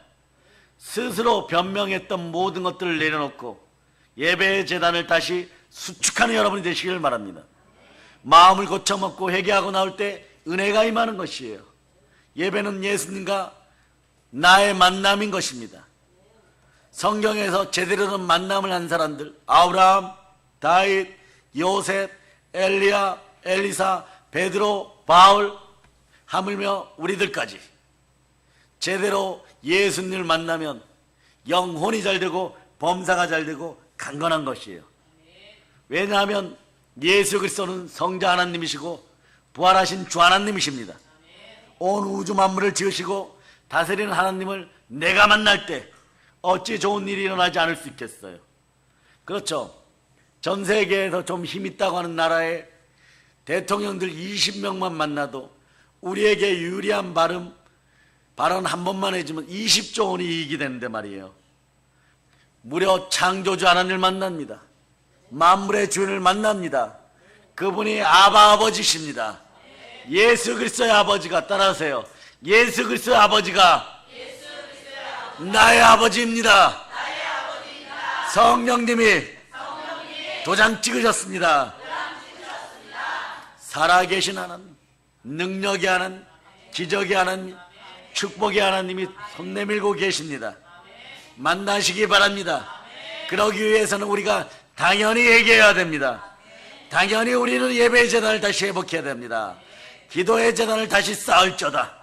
스스로 변명했던 모든 것들을 내려놓고 예배의 재단을 다시 수축하는 여러분이 되시길 바랍니다. 마음을 고쳐먹고 회개하고 나올 때 은혜가 임하는 것이에요. 예배는 예수님과 나의 만남인 것입니다. 성경에서 제대로 된 만남을 한 사람들, 아브라함, 다윗, 요셉, 엘리야, 엘리사, 베드로, 바울, 하물며 우리들까지 제대로 예수님을 만나면 영혼이 잘 되고 범사가 잘 되고 강건한 것이에요. 왜냐하면 예수 그리스도는 성자 하나님이시고 부활하신 주 하나님이십니다. 온 우주 만물을 지으시고 다스리는 하나님을 내가 만날 때 어찌 좋은 일이 일어나지 않을 수 있겠어요. 그렇죠. 전 세계에서 좀 힘있다고 하는 나라의 대통령들 20명만 만나도 우리에게 유리한 발언 한 번만 해주면 20조 원이 이익이 되는데 말이에요. 무려 창조주 하나님을 만납니다. 만물의 주인을 만납니다. 그분이 아버지십니다. 예수 그리스도의 아버지가, 따라하세요. 예수 그리스도의 아버지가 나의 아버지입니다. 성령님이 도장 찍으셨습니다. 살아계신 하나님, 능력의 하나님, 기적의 하나님, 축복의 하나님이 손 내밀고 계십니다. 만나시기 바랍니다. 그러기 위해서는 우리가 당연히 회개해야 됩니다. 당연히 우리는 예배의 재단을 다시 회복해야 됩니다. 기도의 재단을 다시 쌓을저다.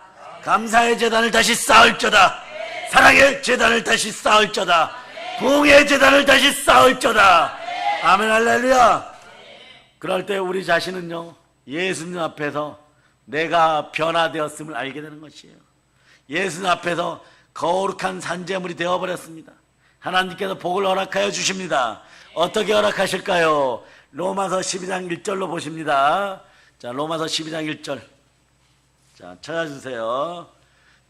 감사의 재단을 다시 쌓을저다. 사랑의 재단을 다시 쌓을저다. 부흥의 재단을 다시 쌓을저다. 아멘 할렐루야. 그럴 때 우리 자신은요, 예수님 앞에서 내가 변화되었음을 알게 되는 것이에요. 예수님 앞에서 거룩한 산재물이 되어버렸습니다. 하나님께서 복을 허락하여 주십니다. 어떻게 허락하실까요? 로마서 12장 1절로 보십니다. 자, 로마서 12장 1절. 자, 찾아주세요.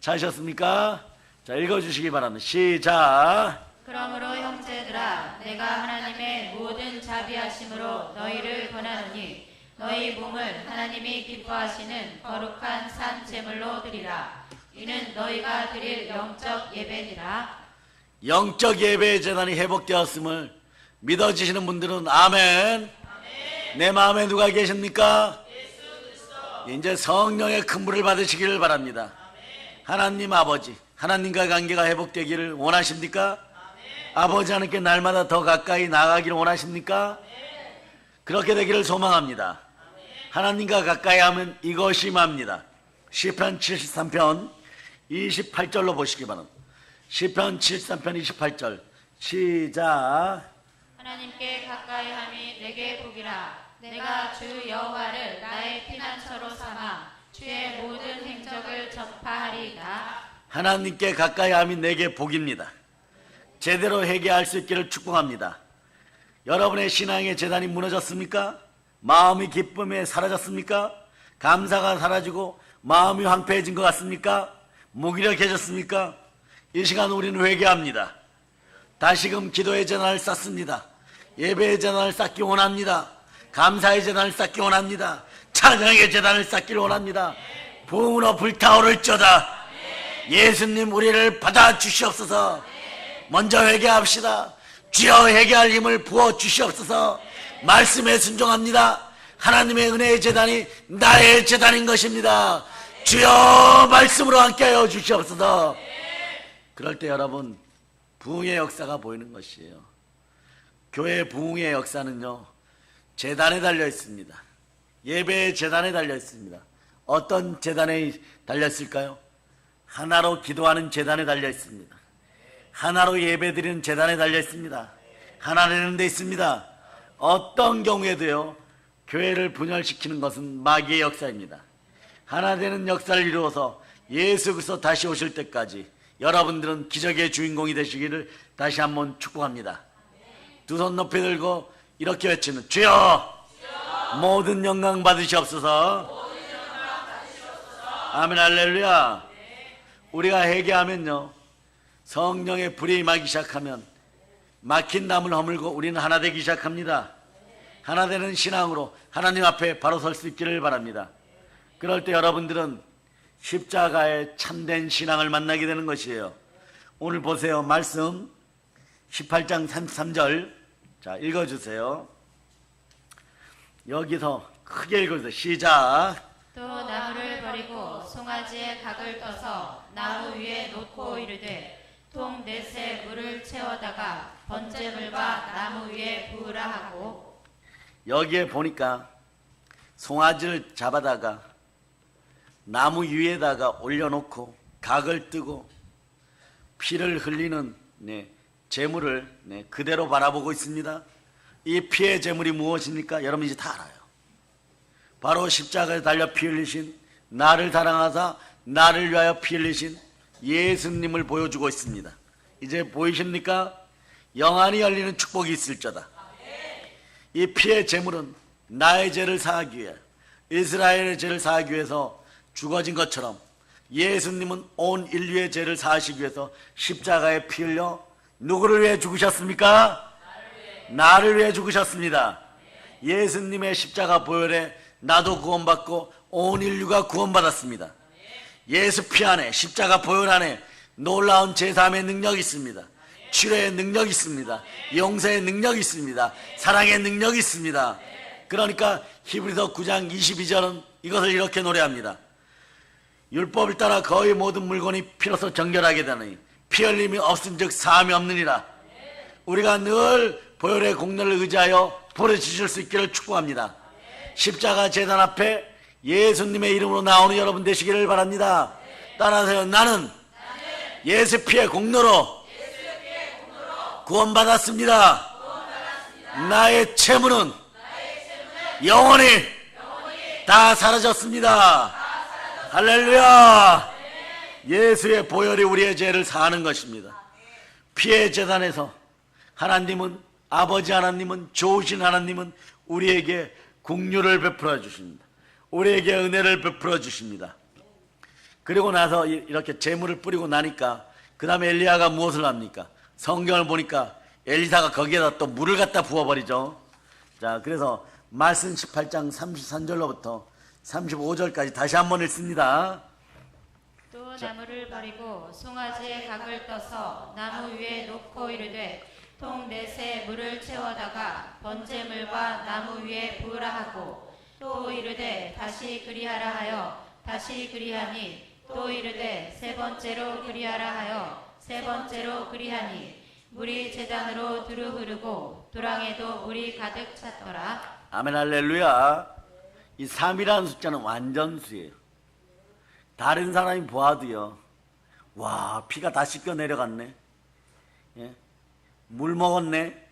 찾으셨습니까? 자, 읽어주시기 바랍니다. 시작. 그러므로 형제들아 내가 하나님의 모든 자비하심으로 너희를 권하노니 너희 몸을 하나님이 기뻐하시는 거룩한 산 제물로 드리라. 이는 너희가 드릴 영적 예배니라. 영적 예배의 재단이 회복되었음을 믿어지시는 분들은 아멘. 내 마음에 누가 계십니까? 이제 성령의 큰 불을 받으시기를 바랍니다. 하나님 아버지, 하나님과 관계가 회복되기를 원하십니까? 아버지 하나님께 날마다 더 가까이 나가기를 원하십니까? 그렇게 되기를 소망합니다. 하나님과 가까이 하면 이것이 맙니다. 시편 73편 28절로 보시기 바랍니다. 시편 73편 28절 시작. 하나님께 가까이 함이 내게 복이라. 내가 주 여호와를 나의 피난처로 삼아 주의 모든 행적을 전파하리이다. 하나님께 가까이 함이 내게 복입니다. 제대로 회개할 수 있기를 축복합니다. 여러분의 신앙의 재단이 무너졌습니까? 마음이 기쁨에 사라졌습니까? 감사가 사라지고 마음이 황폐해진 것 같습니까? 무기력해졌습니까? 이 시간 우리는 회개합니다. 다시금 기도의 재단을 쌓습니다. 예배의 재단을 쌓기 원합니다. 감사의 재단을 쌓기 원합니다. 찬양의 재단을 쌓기를 원합니다. 부흥으로 불타오를저다. 예수님 우리를 받아주시옵소서. 먼저 회개합시다. 주여 회개할 힘을 부어주시옵소서. 말씀에 순종합니다. 하나님의 은혜의 재단이 나의 재단인 것입니다. 주여 말씀으로 함께하여 주시옵소서. 그럴 때 여러분 부흥의 역사가 보이는 것이에요. 교회 부흥의 역사는요 재단에 달려 있습니다. 예배의 재단에 달려 있습니다. 어떤 재단에 달렸을까요? 하나로 기도하는 재단에 달려 있습니다. 하나로 예배드리는 재단에 달려 있습니다. 하나 되는 데 있습니다. 어떤 경우에도요 교회를 분열시키는 것은 마귀의 역사입니다. 하나 되는 역사를 이루어서 예수 그리스도 다시 오실 때까지 여러분들은 기적의 주인공이 되시기를 다시 한번 축복합니다. 두 손 높이 들고 이렇게 외치는 주여 모든 영광 받으시옵소서. 아멘 할렐루야. 우리가 회개하면요 성령의 불이 임하기 시작하면 막힌 담을 허물고 우리는 하나 되기 시작합니다. 하나 되는 신앙으로 하나님 앞에 바로 설 수 있기를 바랍니다. 그럴 때 여러분들은 십자가의 참된 신앙을 만나게 되는 것이에요. 오늘 보세요. 말씀 18장 33절 자 읽어주세요. 여기서 크게 읽어주세요. 시작. 또 나무를 버리고 송아지의 각을 떠서 나무 위에 놓고 이르되 통 넷에 물을 채워다가 번제물과 나무 위에 부으라 하고. 여기에 보니까 송아지를 잡아다가 나무 위에다가 올려놓고 각을 뜨고 피를 흘리는 제물을 그대로 바라보고 있습니다. 이 피의 제물이 무엇입니까? 여러분 이제 다 알아요. 바로 십자가에 달려 피 흘리신 나를 사랑하사 나를 위하여 피 흘리신 예수님을 보여주고 있습니다. 이제 보이십니까? 영안이 열리는 축복이 있을저다. 이 피의 제물은 나의 죄를 사하기 위해 이스라엘의 죄를 사하기 위해서 죽어진 것처럼 예수님은 온 인류의 죄를 사하시기 위해서 십자가에 피 흘려 누구를 위해 죽으셨습니까? 나를 위해 죽으셨습니다. 예수님의 십자가 보혈에 나도 구원받고 온 인류가 구원받았습니다. 예수 피 안에 십자가 보혈 안에 놀라운 제사함의 능력이 있습니다. 치료의 능력이 있습니다. 용서의 능력이 있습니다. 사랑의 능력이 있습니다. 그러니까 히브리서 9장 22절은 이것을 이렇게 노래합니다. 율법을 따라 거의 모든 물건이 피로써 정결하게 되느니 피 흘림이 없은즉 사함이 없느니라. 우리가 늘 보혈의 공로를 의지하여 부르짖을 수 있기를 축복합니다. 십자가 제단 앞에 예수님의 이름으로 나오는 여러분 되시기를 바랍니다. 따라하세요. 나는 예수 피의 공로로 구원받았습니다. 나의 채무는 영원히 다 사라졌습니다. 할렐루야. 예수의 보혈이 우리의 죄를 사하는 것입니다. 피의 제단에서 하나님은, 아버지 하나님은, 좋으신 하나님은 우리에게 긍휼을 베풀어 주십니다. 우리에게 은혜를 베풀어 주십니다. 그리고 나서 이렇게 재물을 뿌리고 나니까 그 다음에 엘리야가 무엇을 합니까? 성경을 보니까 엘리사가 거기에다 또 물을 갖다 부어버리죠. 자, 그래서 말씀 18장 33절로부터 35절까지 다시 한번 읽습니다. 또 나무를 버리고 송아지의 각을 떠서 나무 위에 놓고 이르되 통 넷에 물을 채워다가 번제물과 나무 위에 부으라 하고 또 이르되 다시 그리하라 하여 다시 그리하니 또 이르되 세 번째로 그리하라 하여 세 번째로 그리하니 물이 제단으로 두루 흐르고 도랑에도 물이 가득 찼더라. 아멘. 할렐루야. 이 3이라는 숫자는 완전수예요. 다른 사람이 보아도요, 와, 피가 다 씻겨 내려갔네. 예? 물 먹었네.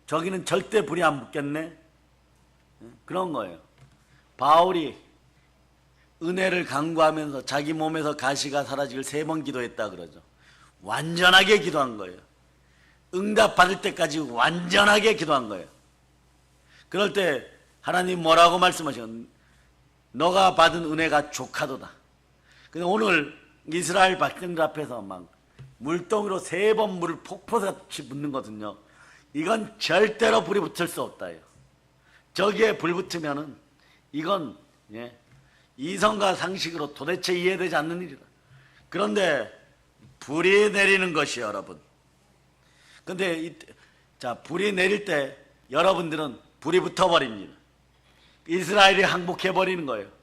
저기는 절대 불이 안 붙겠네. 예? 그런 거예요. 바울이 은혜를 간구하면서 자기 몸에서 가시가 사라지길 3번 기도했다 그러죠. 완전하게 기도한 거예요. 응답 받을 때까지 완전하게 기도한 거예요. 그럴 때 하나님 뭐라고 말씀하셨는지, 너가 받은 은혜가 족하도다. 근데 오늘 이스라엘 백성들 앞에서 막 물동이로 3번 물을 폭포같이 붓는 거거든요. 이건 절대로 불이 붙을 수 없다요. 저기에 불 붙으면은 이건 이성과 상식으로 도대체 이해되지 않는 일이다. 그런데 불이 내리는 것이 여러분. 근데 자, 불이 내릴 때 여러분들은 불이 붙어버립니다. 이스라엘이 항복해버리는 거예요.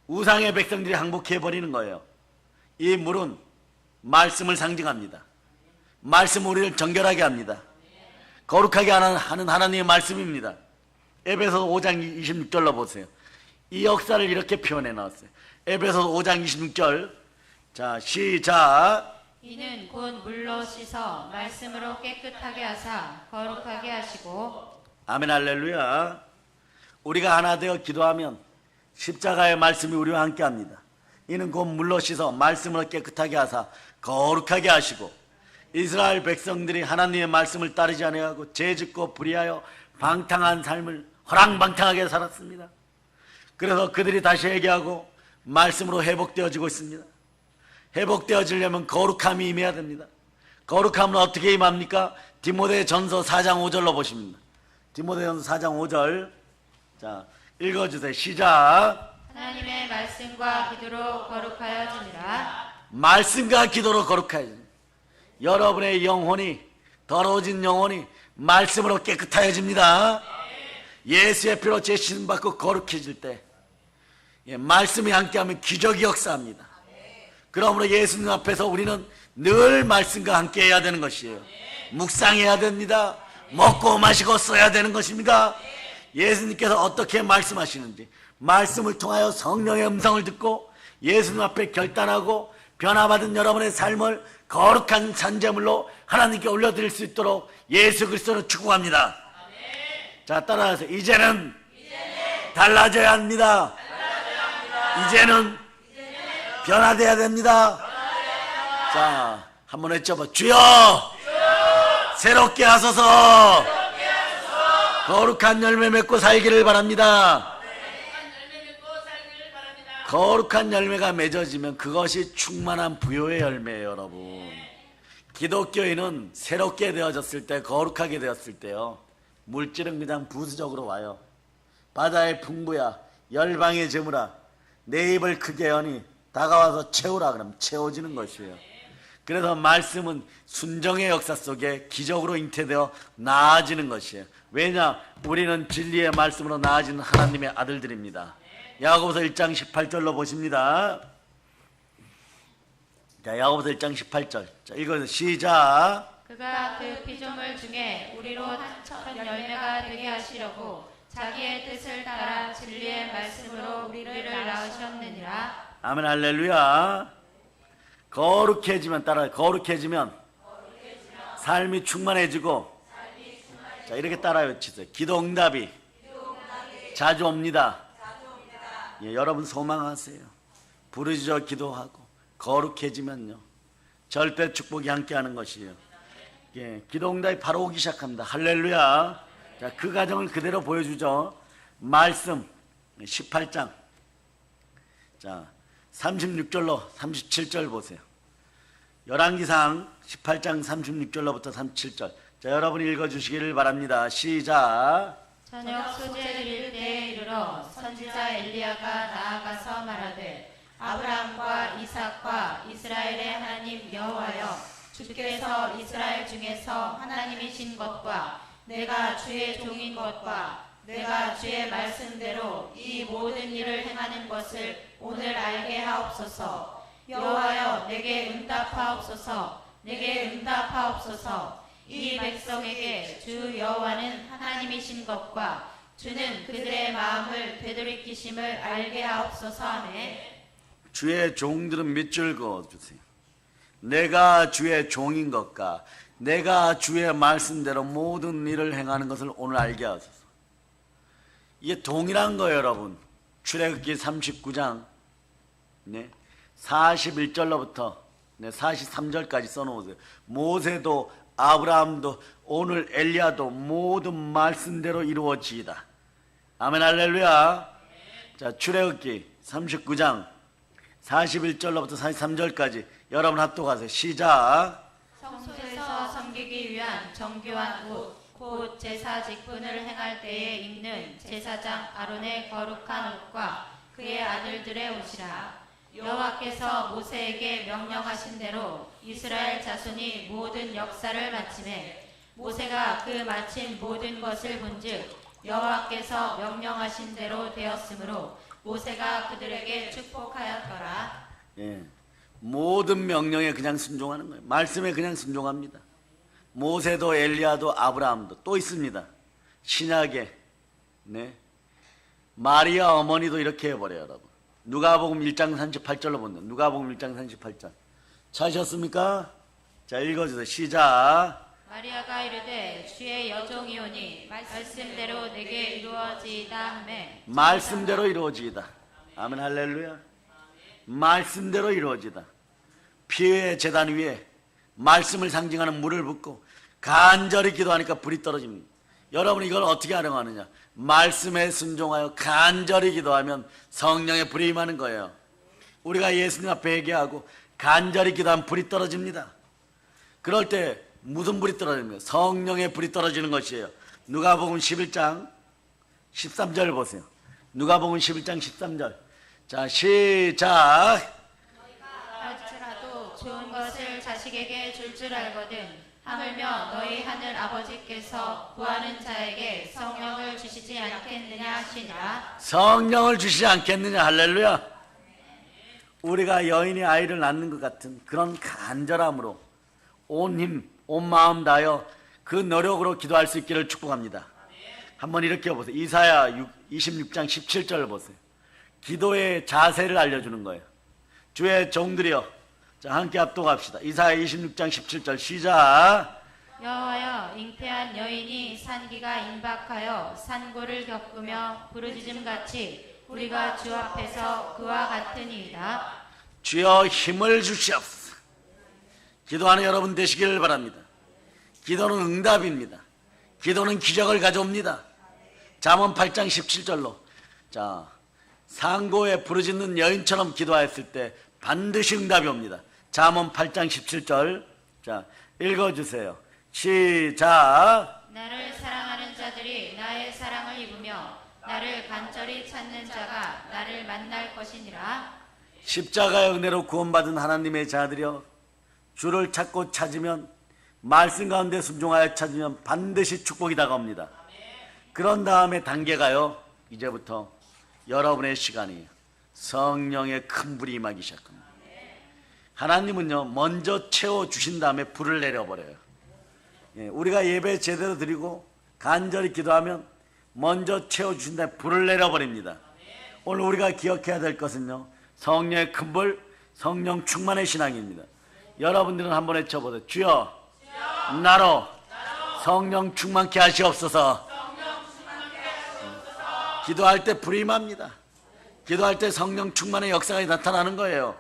우상의 백성들이 항복해버리는 거예요. 이 물은 말씀을 상징합니다. 말씀은 우리를 정결하게 합니다. 거룩하게 하는 하나님의 말씀입니다. 에베소서 5장 26절로 보세요. 이 역사를 이렇게 표현해 놨어요. 에베소서 5장 26절. 자, 시작. 이는 곧 물로 씻어 말씀으로 깨끗하게 하사 거룩하게 하시고. 아멘. 할렐루야. 우리가 하나 되어 기도하면 십자가의 말씀이 우리와 함께 합니다. 이는 곧 물로 씻어 말씀으로 깨끗하게 하사 거룩하게 하시고. 이스라엘 백성들이 하나님의 말씀을 따르지 아니하고 죄짓고 불의하여 방탕한 삶을 허랑방탕하게 살았습니다. 그래서 그들이 다시 회개하고 말씀으로 회복되어지고 있습니다. 회복되어지려면 거룩함이 임해야 됩니다. 거룩함은 어떻게 임합니까? 디모데전서 4장 5절로 보십니다. 디모데전서 4장 5절. 자, 읽어주세요. 시작. 하나님의 말씀과 기도로 거룩하여지니라. 말씀과 기도로 거룩하여집니다. 여러분의 영혼이, 더러워진 영혼이 말씀으로 깨끗하여집니다. 예수의 피로 죄씻음 받고 거룩해질 때 말씀이 함께하면 기적이 역사합니다. 그러므로 예수님 앞에서 우리는 늘 말씀과 함께 해야 되는 것이에요. 묵상해야 됩니다. 먹고 마시고 써야 되는 것입니다. 예수님께서 어떻게 말씀하시는지 말씀을 통하여 성령의 음성을 듣고 예수님 앞에 결단하고 변화받은 여러분의 삶을 거룩한 산제물로 하나님께 올려드릴 수 있도록 예수 그리스도로 축복합니다. 자, 따라하세요. 이제는 달라져야 합니다. 이제는 변화돼야 됩니다. 자, 한번 외쳐봐. 주여, 새롭게 하소서. 거룩한 열매 맺고 살기를 바랍니다. 거룩한 열매가 맺어지면 그것이 충만한 부요의 열매예요, 여러분. 기독교인은 새롭게 되어졌을 때, 거룩하게 되었을 때요, 물질은 그냥 부수적으로 와요. 바다의 풍부야, 열방의 재물아, 내 입을 크게 여니 다가와서 채우라 그러면 채워지는 것이에요. 그래서 말씀은 순정의 역사 속에 기적으로 잉태되어 나아지는 것이에요. 왜냐? 우리는 진리의 말씀으로 나아지는 하나님의 아들들입니다. 야고보서 1장 18절로 보십니다. 자, 야고보서 1장 18절. 자, 읽어서 시작. 그가 그 피조물 중에 우리로 첫 열매가 되게 하시려고 자기의 뜻을 따라 진리의 말씀으로 우리를 낳으셨느니라. 아멘 할렐루야. 거룩해지면 따라 거룩해지면 삶이 충만해지고 자 이렇게 따라 외치세요. 기도 응답이 자주 옵니다. 예, 여러분 소망하세요. 부르짖어 기도하고 거룩해지면요 절대 축복이 함께하는 것이에요. 예, 기도 응답이 바로 오기 시작합니다. 할렐루야. 자, 그 과정을 그대로 보여주죠. 말씀 18장 자 36절로 37절 보세요. 열왕기상 18장 36절로부터 37절. 자, 여러분이 읽어주시기를 바랍니다. 시작. 저녁 소재 드릴 때에 이르러 선지자 엘리야가 나아가서 말하되 아브라함과 이삭과 이스라엘의 하나님 여호와여 주께서 이스라엘 중에서 하나님이신 것과 내가 주의 종인 것과 내가 주의 말씀대로 이 모든 일을 행하는 것을 오늘 알게 하옵소서. 여호와여 내게 응답하옵소서. 내게 응답하옵소서. 이 백성에게 주 여호와는 하나님이신 것과 주는 그들의 마음을 되돌이키심을 알게 하옵소서 하매 주의 종들은 밑줄 그어주세요. 내가 주의 종인 것과 내가 주의 말씀대로 모든 일을 행하는 것을 오늘 알게 하소서. 이게 동일한 거예요, 여러분. 출애굽기 39장 41절로부터 43절까지 써놓으세요. 모세도 아브라함도 오늘 엘리야도 모든 말씀대로 이루어지이다. 아멘 할렐루야. 자, 출애굽기 39장 41절로부터 43절까지 여러분 합독하세요. 시작. 성소에서 섬기기 위한 정교한 옷 곧 제사 직분을 행할 때에 입는 제사장 아론의 거룩한 옷과 그의 아들들의 옷이라. 여호와께서 모세에게 명령하신 대로 이스라엘 자손이 모든 역사를 마치매 모세가 그 마친 모든 것을 본즉 여호와께서 명령하신 대로 되었으므로 모세가 그들에게 축복하였더라. 예, 모든 명령에 그냥 순종하는 거예요. 말씀에 그냥 순종합니다. 모세도 엘리야도 아브라함도 또 있습니다. 신약에 마리아 어머니도 이렇게 해버려요, 여러분. 누가복음 1장 38절로 본다. 누가복음 1장 38절. 찾으셨습니까? 자, 읽어주세요. 시작. 마리아가 이르되 주의 여종이오니 말씀대로 내게 이루어지이다 하매 말씀대로 이루어지이다. 아멘 할렐루야. 말씀대로 이루어지다. 피의 제단 위에 말씀을 상징하는 물을 붓고 간절히 기도하니까 불이 떨어집니다. 여러분 이걸 어떻게 활용하느냐? 말씀에 순종하여 간절히 기도하면 성령의 불이 임하는 거예요. 우리가 예수님 앞에 회개하고 간절히 기도하면 불이 떨어집니다. 그럴 때 무슨 불이 떨어집니까? 성령의 불이 떨어지는 것이에요. 누가복음 11장 13절 보세요. 누가복음 11장 13절. 자, 시작. 할지라도 좋은 것을 자식에게 줄 줄 알거든 하물며 너희 하늘 아버지께서 구하는 자에게 성령을 주시지 않겠느냐 하시니라. 성령을 주시지 않겠느냐. 할렐루야. 우리가 여인이 아이를 낳는 것 같은 그런 간절함으로 온 힘, 온 마음 다하여 그 노력으로 기도할 수 있기를 축복합니다. 한번 이렇게 보세요. 이사야 26장 17절 보세요. 기도의 자세를 알려주는 거예요. 주의 종들이여. 자, 함께 합독합시다. 이사야 26장 17절 시작. 여호와여 잉태한 여인이 산기가 임박하여 산고를 겪으며 부르짖음같이 우리가 주 앞에서 그와 같으니이다. 주여 힘을 주시옵소서. 기도하는 여러분 되시기를 바랍니다. 기도는 응답입니다. 기도는 기적을 가져옵니다. 잠언 8장 17절로 자, 상고에 부르짖는 여인처럼 기도하였을 때 반드시 응답이 옵니다. 잠언 8장 17절. 자, 읽어주세요. 시작. 나를 사랑하는 자들이 나의 사랑을 입으며 나를 간절히 찾는 자가 나를 만날 것이니라. 십자가의 은혜로 구원받은 하나님의 자들이여, 주를 찾고 찾으면, 말씀 가운데 순종하여 찾으면 반드시 축복이 다가옵니다. 그런 다음에 단계가요, 이제부터 여러분의 시간이에요. 성령의 큰 불이 임하기 시작합니다. 하나님은요 먼저 채워주신 다음에 불을 내려버려요. 예, 우리가 예배 제대로 드리고 간절히 기도하면 먼저 채워주신 다음에 불을 내려버립니다. 오늘 우리가 기억해야 될 것은요 성령의 큰 불, 성령 충만의 신앙입니다. 여러분들은 한번 외쳐보세요. 주여 나로 성령 충만케 하시옵소서. 기도할 때 불이 임합니다. 기도할 때 성령 충만의 역사가 나타나는 거예요.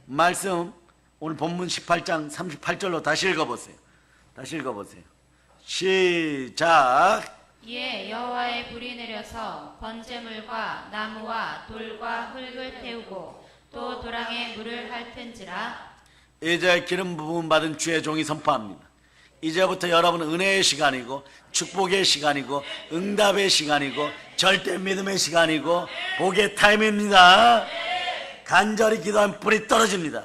말씀 오늘 본문 18장 38절로 다시 읽어보세요. 다시 읽어보세요. 시작. 이에 여호와의 불이 내려서 번제물과 나무와 돌과 흙을 태우고 또 도랑에 물을 핥은지라. 이제 기름 부음 받은 주의 종이 선포합니다. 이제부터 여러분은 은혜의 시간이고 축복의 시간이고 응답의 시간이고 절대 믿음의 시간이고 복의 타임입니다. 간절히 기도하면 불이 떨어집니다.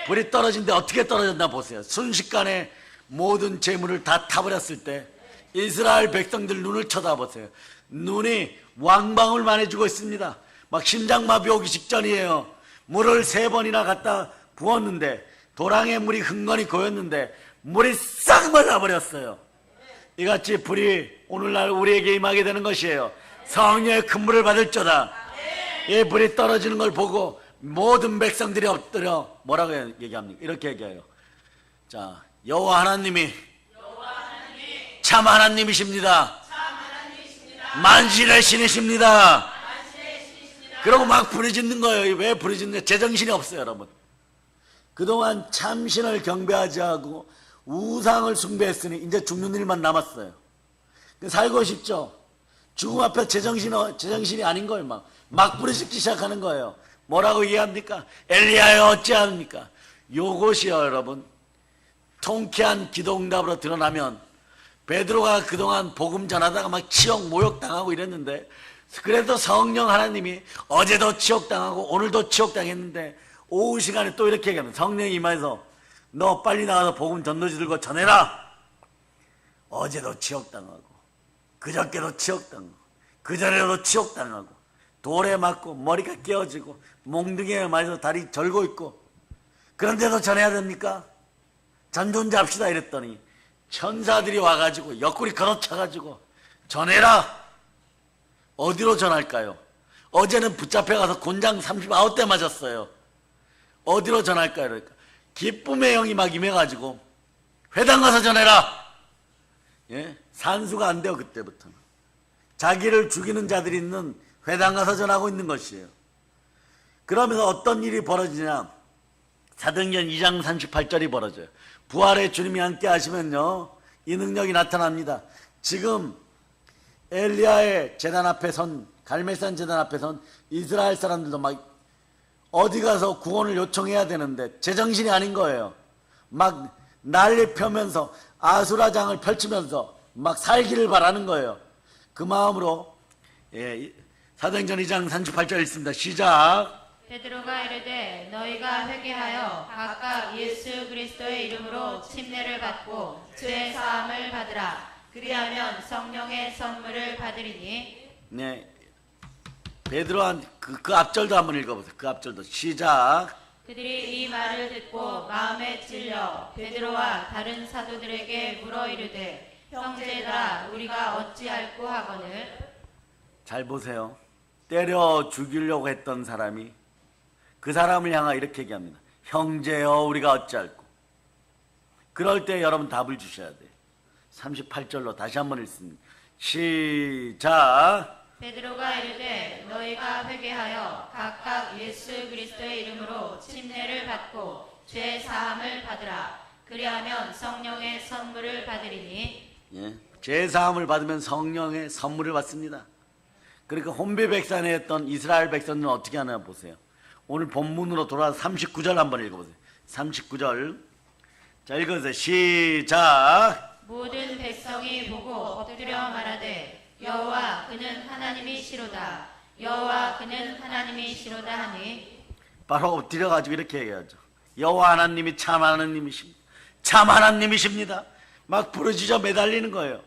불이 떨어진데 어떻게 떨어졌나 보세요. 순식간에 모든 재물을 다 타버렸을 때 이스라엘 백성들 눈을 쳐다보세요. 눈이 왕방울만해지고 있습니다. 막 심장마비 오기 직전이에요. 물을 3번이나 갖다 부었는데 도랑에 물이 흥건히 고였는데 물이 싹 말라버렸어요. 이같이 불이 오늘날 우리에게 임하게 되는 것이에요. 성령의 큰 불을 받을 자다. 이 불이 떨어지는 걸 보고 모든 백성들이 엎드려 뭐라고 얘기합니까? 이렇게 얘기해요. 자, 여호와 하나님이 참 하나님이십니다. 만신의 신이십니다. 그러고 막 부르짖는 거예요. 왜 부르짖는? 제정신이 없어요, 여러분. 그동안 참신을 경배하지 않고 우상을 숭배했으니 이제 죽는 일만 남았어요. 살고 싶죠? 죽음 앞에 제정신이 아닌 거예요. 막 부르짖기 시작하는 거예요. 뭐라고 얘기합니까? 엘리야여 어찌합니까? 요것이요, 여러분. 통쾌한 기도응답으로 드러나면 베드로가 그동안 복음 전하다가 막 치욕 모욕당하고 이랬는데 그래도 성령 하나님이 어제도 치욕당하고 오늘도 치욕당했는데 오후 시간에 또 이렇게 얘기합니다. 성령이 임해서 너 빨리 나가서 복음 전도지 들고 전해라. 어제도 치욕당하고 그저께도 치욕당하고 그전에도 치욕당하고 돌에 맞고 머리가 깨어지고 몽둥이에 맞아서 다리 절고 있고 그런데도 전해야 됩니까? 전존자합시다 이랬더니 천사들이 와가지고 옆구리 걸어차가지고 전해라. 어디로 전할까요? 어제는 붙잡혀가서 곤장 39대 맞았어요. 어디로 전할까요? 그러니까 기쁨의 영이 막 임해가지고 회당 가서 전해라. 예? 산수가 안 돼요. 그때부터는 자기를 죽이는 자들이 있는 회당 가서 전하고 있는 것이에요. 그러면서 어떤 일이 벌어지냐? 사도행전 2장 38절이 벌어져요. 부활의 주님이 함께 하시면요 이 능력이 나타납니다. 지금 엘리야의 제단 앞에 선 갈멜산 제단 앞에 선 이스라엘 사람들도 막 어디 가서 구원을 요청해야 되는데 제정신이 아닌 거예요. 막 난리 펴면서 아수라장을 펼치면서 막 살기를 바라는 거예요. 그 마음으로 사도행전 2장 38절 있습니다. 시작. 베드로가 이르되 너희가 회개하여 각각 예수 그리스도의 이름으로 침례를 받고 죄 사함을 받으라. 그리하면 성령의 선물을 받으리니. 네, 베드로 그 앞절도 한번 읽어보세요. 그 앞절도 시작. 그들이 이 말을 듣고 마음에 찔려 베드로와 다른 사도들에게 물어 이르되 형제들아 우리가 어찌할꼬 하거늘. 잘 보세요. 때려 죽이려고 했던 사람이 그 사람을 향하여 이렇게 얘기합니다. 형제여 우리가 어찌할꼬. 그럴 때 여러분 답을 주셔야 돼요. 38절로 다시 한번 읽습니다. 시작. 베드로가 이르되 너희가 회개하여 각각 예수 그리스도의 이름으로 침례를 받고 죄 사함을 받으라. 그리하면 성령의 선물을 받으리니. 예, 죄 사함을 받으면 성령의 선물을 받습니다. 그러니까 혼비 백산에 했던 이스라엘 백성들은 어떻게 하나 보세요. 오늘 본문으로 돌아와서 39절 한번 읽어보세요. 39절. 자, 읽어주세요. 시작. 모든 백성이 보고 엎드려 말하되 여호와 그는 하나님이시로다. 여호와 그는 하나님이시로다 하니. 바로 엎드려가지고 이렇게 얘기하죠. 여호와 하나님이 참 하나님이십니다. 참 하나님이십니다. 막 부르짖어 매달리는 거예요.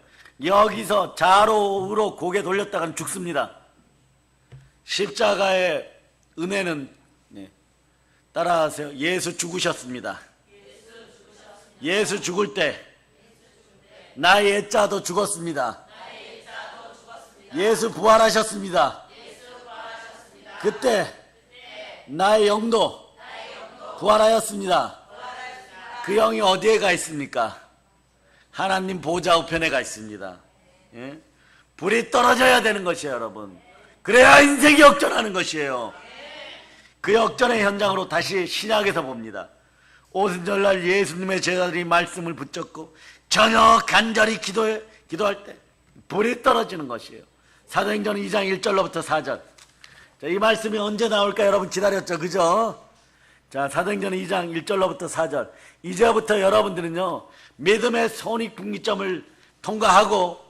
여기서 좌로 우로 고개 돌렸다가는 죽습니다. 십자가의 은혜는 따라하세요. 예수 죽으셨습니다. 예수 죽을 때 나의 옛자도 죽었습니다. 예수 부활하셨습니다. 그때 나의 영도 부활하였습니다. 그 영이 어디에 가 있습니까? 하나님 보좌 우편에 가 있습니다. 예? 불이 떨어져야 되는 것이에요, 여러분. 그래야 인생이 역전하는 것이에요. 그 역전의 현장으로 다시 신약에서 봅니다. 오순절날 예수님의 제자들이 말씀을 붙잡고 저녁 간절히 기도할 때 불이 떨어지는 것이에요. 사도행전 2장 1절로부터 4절. 자, 이 말씀이 언제 나올까 여러분 기다렸죠, 그죠? 자, 사도행전 2장 1절로부터 4절. 이제부터 여러분들은요, 믿음의 손익분기점을 통과하고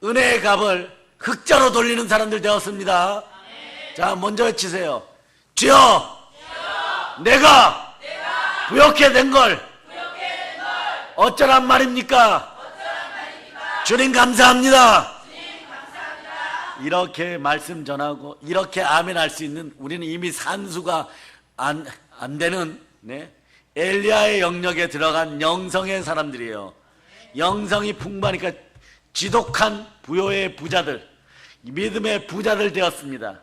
은혜의 값을 흑자로 돌리는 사람들 되었습니다. 자, 먼저 외치세요. 주여, 내가 부욕해 된 걸 어쩌란 말입니까? 주님 감사합니다. 이렇게 말씀 전하고 이렇게 아멘 할 수 있는, 우리는 이미 산수가 안 되는 엘리야의 영역에 들어간 영성의 사람들이에요. 영성이 풍부하니까 지독한 부요의 부자들, 믿음의 부자들 되었습니다.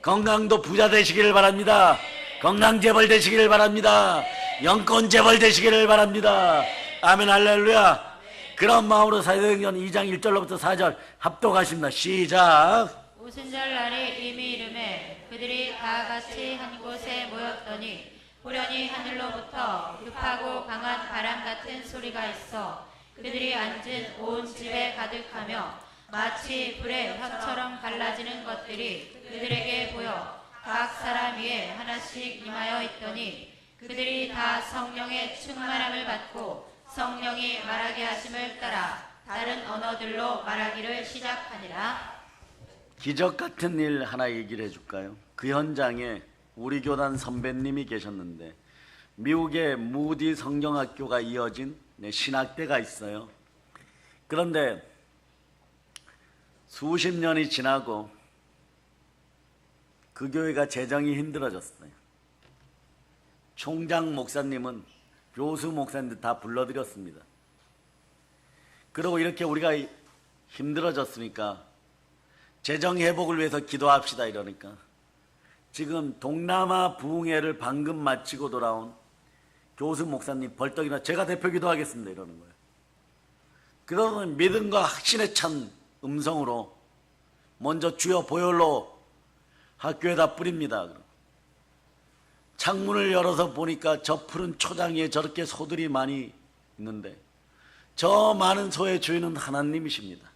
건강도 부자 되시기를 바랍니다. 건강 재벌 되시기를 바랍니다. 영권 재벌 되시기를 바랍니다. 아멘 할렐루야. 그런 마음으로 사도행전 2장 1절로부터 4절 합독하십니다. 시작. 오순절 날이 이미 이름에 그들이 다 같이 한 곳에 모였더니 호련히 하늘로부터 급하고 강한 바람 같은 소리가 있어 그들이 앉은 온 집에 가득하며 마치 불의 혀처럼 갈라지는 것들이 그들에게 보여 각 사람 위에 하나씩 임하여 있더니 그들이 다 성령의 충만함을 받고 성령이 말하게 하심을 따라 다른 언어들로 말하기를 시작하니라. 기적 같은 일 하나 얘기를 해줄까요? 그 현장에 우리 교단 선배님이 계셨는데, 미국의 무디 성경학교가 이어진 신학대가 있어요. 그런데 수십 년이 지나고 그 교회가 재정이 힘들어졌어요. 총장 목사님은 교수 목사님들 다 불러드렸습니다. 그리고 이렇게 우리가 힘들어졌으니까 재정 회복을 위해서 기도합시다 이러니까, 지금 동남아 부흥회를 방금 마치고 돌아온 교수 목사님 벌떡 일어나 제가 대표 기도하겠습니다 이러는 거예요. 그러면 믿음과 확신에 찬 음성으로 먼저 주여 보혈로 학교에다 뿌립니다. 창문을 열어서 보니까 저 푸른 초장 위에 저렇게 소들이 많이 있는데 저 많은 소의 주인은 하나님이십니다.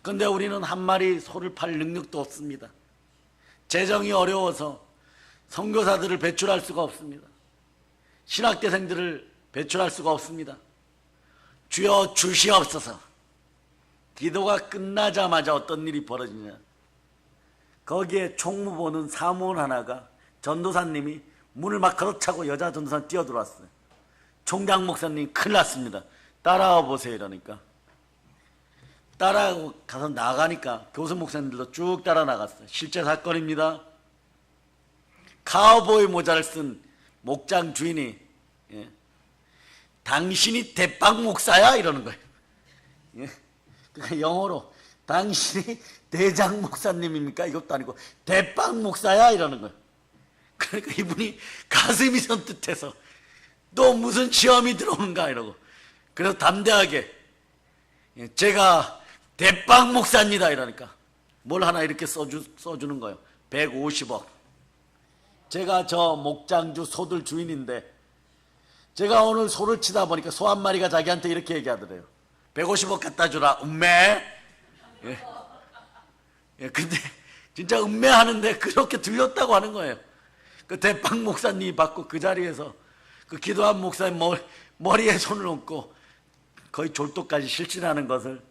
그런데 우리는 한 마리 소를 팔 능력도 없습니다. 재정이 어려워서 선교사들을 배출할 수가 없습니다. 신학대생들을 배출할 수가 없습니다. 주여 주시옵소서. 기도가 끝나자마자 어떤 일이 벌어지냐, 거기에 총무보는 사무원 하나가, 전도사님이 문을 막 걸어차고 여자 전도사 뛰어들어왔어요. 총장 목사님 큰일 났습니다. 따라와 보세요 이러니까 따라가고 가서 나가니까 교수 목사님들도 쭉 따라 나갔어요. 실제 사건입니다. 카우보이 모자를 쓴 목장 주인이 당신이 대빵 목사야 이러는 거예요. 그러니까 영어로 당신이 대장 목사님입니까? 이것도 아니고 대빵 목사야 이러는 거예요. 그러니까 이분이 가슴이 선뜻해서 또 무슨 시험이 들어오는가 이러고, 그래서 담대하게 제가 대빵 목사입니다 이러니까 뭘 하나 이렇게 써주는 거예요. 150억. 제가 저 목장주 소들 주인인데 제가 오늘 소를 치다 보니까 소 한 마리가 자기한테 이렇게 얘기하더래요. 150억 갖다 주라 음매. 근데 진짜 음매하는데 그렇게 들렸다고 하는 거예요. 그 대빵 목사님이 받고 그 자리에서 그 기도한 목사님 머리에 손을 얹고 거의 졸도까지 실신하는 것을,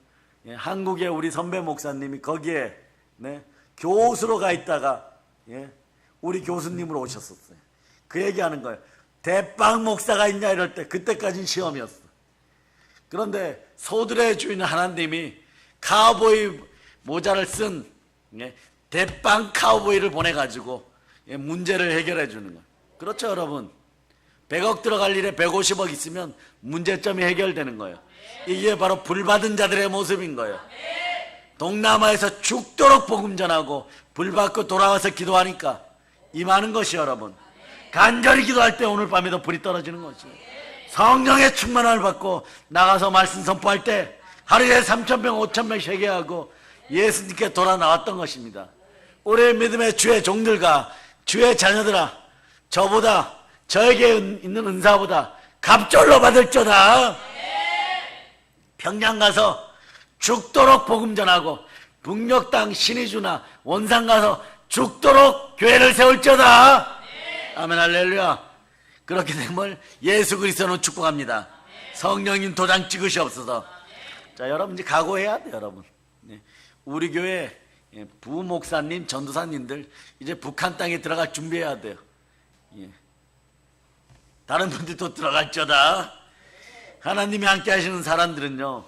한국의 우리 선배 목사님이 거기에 교수로 가 있다가 우리 교수님으로 오셨었어요. 그 얘기하는 거예요. 대빵 목사가 있냐 이럴 때 그때까지는 시험이었어. 그런데 소들의 주인 하나님이 카우보이 모자를 쓴 대빵 카우보이를 보내가지고 문제를 해결해 주는 거예요. 그렇죠, 여러분? 100억 들어갈 일에 150억 있으면 문제점이 해결되는 거예요. 이게 바로 불받은 자들의 모습인 거예요. 동남아에서 죽도록 복음 전하고 불받고 돌아와서 기도하니까 임하는 것이 여러분. 간절히 기도할 때 오늘 밤에도 불이 떨어지는 것이에요. 성령의 충만함을 받고 나가서 말씀 선포할 때 하루에 3,000명 5,000명 회개하고 예수님께 돌아 나왔던 것입니다. 우리의 믿음의 주의 종들과 주의 자녀들아, 저보다 저에게 있는 은사보다 갑절로 받을저다. 평양 가서 죽도록 복음 전하고 북녘 땅 신의주나 원산 가서 죽도록 교회를 세울저다. 아멘 할렐루야. 그렇게 되면 예수 그리스도는 축복합니다. 성령님 도장 찍으시옵소서. 자, 여러분 이제 각오해야 돼요, 여러분. 우리 교회 부목사님, 전도사님들 이제 북한 땅에 들어갈 준비해야 돼요. 다른 분들도 들어갈저다. 하나님이 함께 하시는 사람들은요,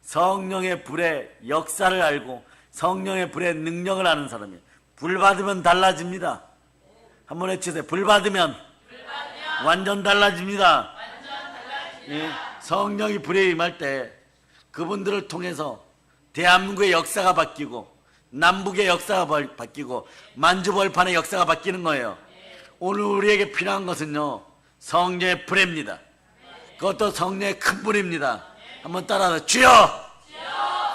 성령의 불의 역사를 알고 성령의 불의 능력을 아는 사람이에요. 불 받으면 달라집니다. 한번 외치세요. 불 받으면 완전 달라집니다. 예, 성령이 불에 임할 때 그분들을 통해서 대한민국의 역사가 바뀌고 남북의 역사가 바뀌고 만주벌판의 역사가 바뀌는 거예요. 오늘 우리에게 필요한 것은요, 성령의 불입니다. 그것도 성령의 큰 불입니다. 한번 따라서 주여,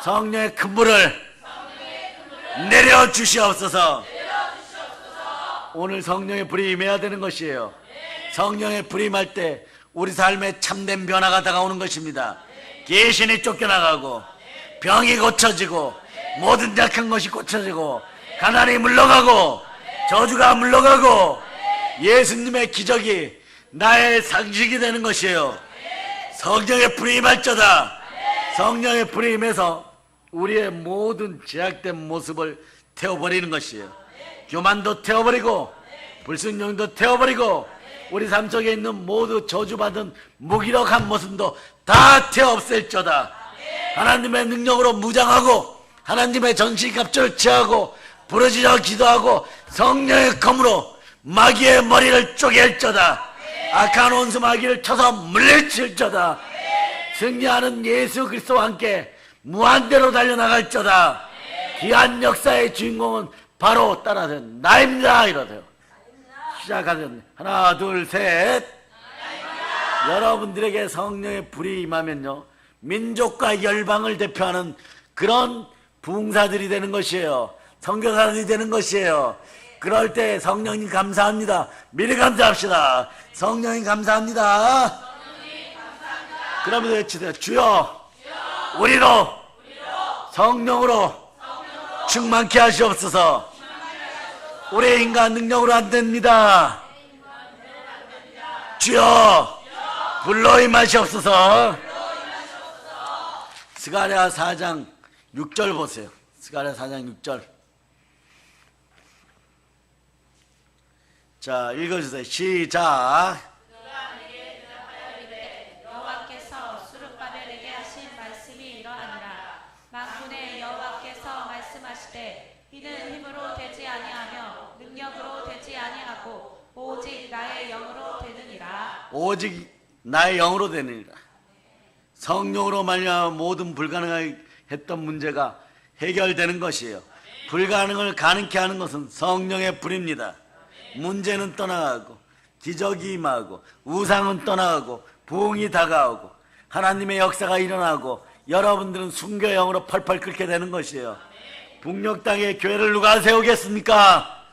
성령의 큰 불을 내려주시옵소서. 오늘 성령의 불이 임해야 되는 것이에요. 성령의 불이 임할 때 우리 삶에 참된 변화가 다가오는 것입니다. 귀신이 쫓겨나가고 병이 고쳐지고 모든 약한 것이 고쳐지고 가난이 물러가고 저주가 물러가고 예수님의 기적이 나의 상식이 되는 것이에요. 성령의 불이 임할저다. 성령의 불이 임해서 우리의 모든 제약된 모습을 태워버리는 것이에요. 교만도 태워버리고 불순종도 태워버리고 우리 삶 속에 있는 모두 저주받은 무기력한 모습도 다 태워 없앨저다. 하나님의 능력으로 무장하고 하나님의 전신갑주를 취하고 부르짖어 기도하고 성령의 검으로 마귀의 머리를 쪼갤저다. 악한 원수 마귀를 쳐서 물리칠저다. 승리하는 예수 그리스도와 함께 무한대로 달려나갈저다. 귀한 역사의 주인공은 바로 따라서 나입니다. 이러세요. 시작하세요. 하나 둘 셋. 여러분들에게 성령의 불이 임하면요, 민족과 열방을 대표하는 그런 부흥사들이 되는 것이에요. 선교사들이 되는 것이에요. 그럴 때 성령님 감사합니다. 미리 감사합시다. 성령님 감사합니다. 그러면서 외치세요. 주여, 우리로 성령으로 충만케 하시옵소서. 우리의 인간 능력으로 안 됩니다. 주여, 불로 임하시옵소서. 스가랴 4장 6절 보세요. 스가랴 4장 6절. 자, 읽어주세요. 시작. 여호와께서 수르바벨에게 하신 말씀이 이러하니라. 만군의 여호와께서 말씀하시되 이는 힘으로 되지 아니하며 능력으로 되지 아니하고 오직 나의 영으로 되느니라. 오직 나의 영으로 되느니라. 성령으로 말미암아 모든 불가능했던 문제가 해결되는 것이에요. 불가능을 가능케 하는 것은 성령의 불입니다. 문제는 떠나가고 기적이 임하고 우상은 떠나가고 부흥이 다가오고 하나님의 역사가 일어나고 여러분들은 순교 영으로 펄펄 끓게 되는 것이에요. 북녘 땅에 교회를 누가 세우겠습니까?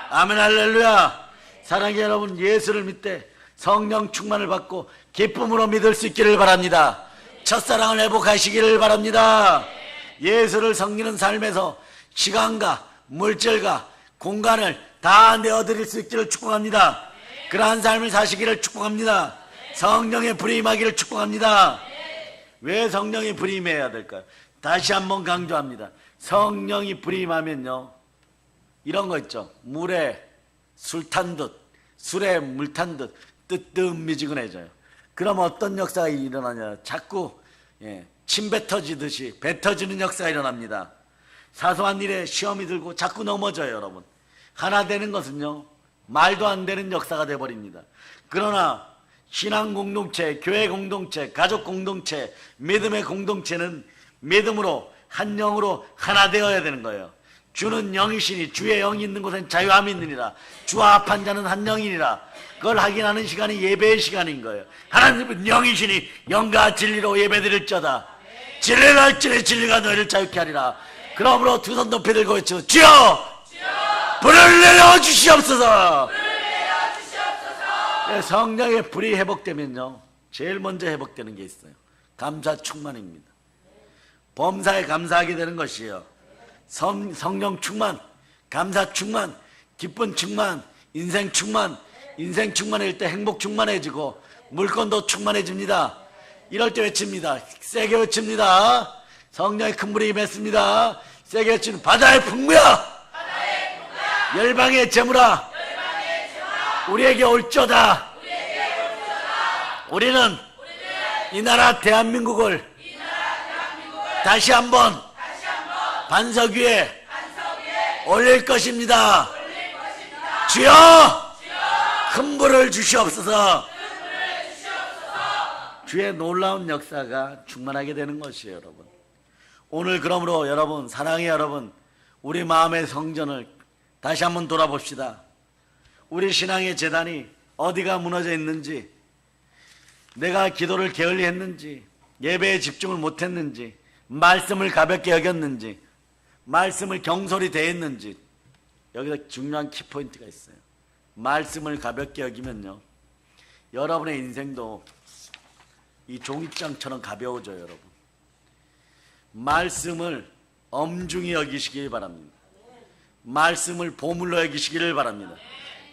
아멘 할렐루야. 사랑의 여러분, 예수를 믿되 성령 충만을 받고 기쁨으로 믿을 수 있기를 바랍니다. 첫사랑을 회복하시기를 바랍니다. 예수를 섬기는 삶에서 시간과 물질과 공간을 다 내어드릴 수 있기를 축복합니다. 그러한 삶을 사시기를 축복합니다. 성령의 불이 임하기를 축복합니다. 왜 성령의 불이 임해야 될까요? 다시 한번 강조합니다. 성령이 불이 임하면요, 이런 거 있죠. 물에 술 탄 듯, 술에 물 탄 듯 뜨뜻미지근해져요. 그럼 어떤 역사가 일어나냐? 자꾸 침 뱉어지듯이 뱉어지는 역사가 일어납니다. 사소한 일에 시험이 들고 자꾸 넘어져요. 여러분, 하나 되는 것은요, 말도 안 되는 역사가 되어버립니다. 그러나 신앙 공동체, 교회 공동체, 가족 공동체, 믿음의 공동체는 믿음으로 한 영으로 하나 되어야 되는 거예요. 주는 영이시니 주의 영이 있는 곳엔 자유함이 있느니라. 주와 합한 자는 한 영이니라. 그걸 확인하는 시간이 예배의 시간인 거예요. 하나님은 영이시니 영과 진리로 예배드릴 자다. 진리를 할지니 진리가 너희를 자유케 하리라. 그러므로 두 손 높이 들고 외쳐 주여! 불을 내려 주시옵소서! 네, 성령의 불이 회복되면요, 제일 먼저 회복되는 게 있어요. 감사 충만입니다. 범사에 감사하게 되는 것이에요. 성령 충만, 감사 충만, 기쁜 충만, 인생 충만. 인생 충만할 때 행복 충만해지고 물건도 충만해집니다. 이럴 때 외칩니다. 세게 외칩니다. 성령의 큰 불이 임했습니다. 세게 외치는 바다의 풍부야! 열방의 재물아! 우리에게 올저다! 우리는 이 나라 대한민국을 다시 한번 반석 위에 올릴 것입니다. 주여! 큰 불을 주시옵소서. 주의 놀라운 역사가 충만하게 되는 것이에요, 여러분. 오늘 그러므로 여러분, 사랑의 여러분, 우리 마음의 성전을 다시 한번 돌아봅시다. 우리 신앙의 재단이 어디가 무너져 있는지, 내가 기도를 게을리 했는지, 예배에 집중을 못했는지, 말씀을 가볍게 여겼는지, 말씀을 경솔히 대했는지, 여기서 중요한 키포인트가 있어요. 말씀을 가볍게 여기면요, 여러분의 인생도 이 종이장처럼 가벼워져요. 여러분, 말씀을 엄중히 여기시길 바랍니다. 말씀을 보물로 여기시기를 바랍니다.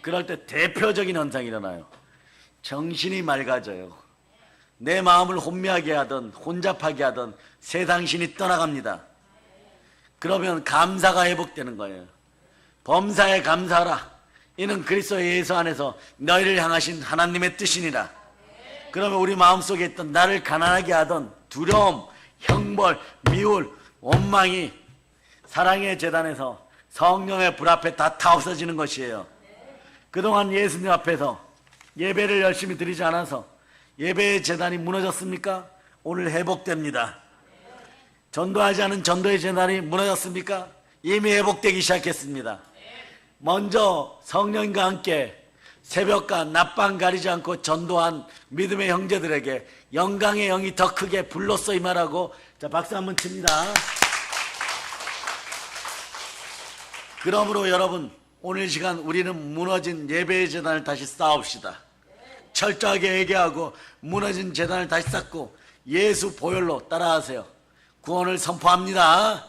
그럴 때 대표적인 현상이 일어나요. 정신이 맑아져요. 내 마음을 혼미하게 하던 혼잡하게 하던 세상 신이 떠나갑니다. 그러면 감사가 회복되는 거예요. 범사에 감사하라. 이는 그리스도 예수 안에서 너희를 향하신 하나님의 뜻이니라. 그러면 우리 마음속에 있던 나를 가난하게 하던 두려움, 형벌, 미울, 원망이 사랑의 재단에서 성령의 불 앞에 다 없어지는 것이에요. 그동안 예수님 앞에서 예배를 열심히 드리지 않아서 예배의 재단이 무너졌습니까? 오늘 회복됩니다. 전도하지 않은 전도의 재단이 무너졌습니까? 이미 회복되기 시작했습니다. 먼저 성령과 함께 새벽과 낮밤 가리지 않고 전도한 믿음의 형제들에게 영광의 영이 더 크게 불로써 임하라고. 자, 박수 한번 칩니다. 그러므로 여러분, 오늘 시간 우리는 무너진 예배의 재단을 다시 쌓읍시다. 철저하게 회개하고 무너진 재단을 다시 쌓고 예수 보혈로 따라하세요. 구원을 선포합니다.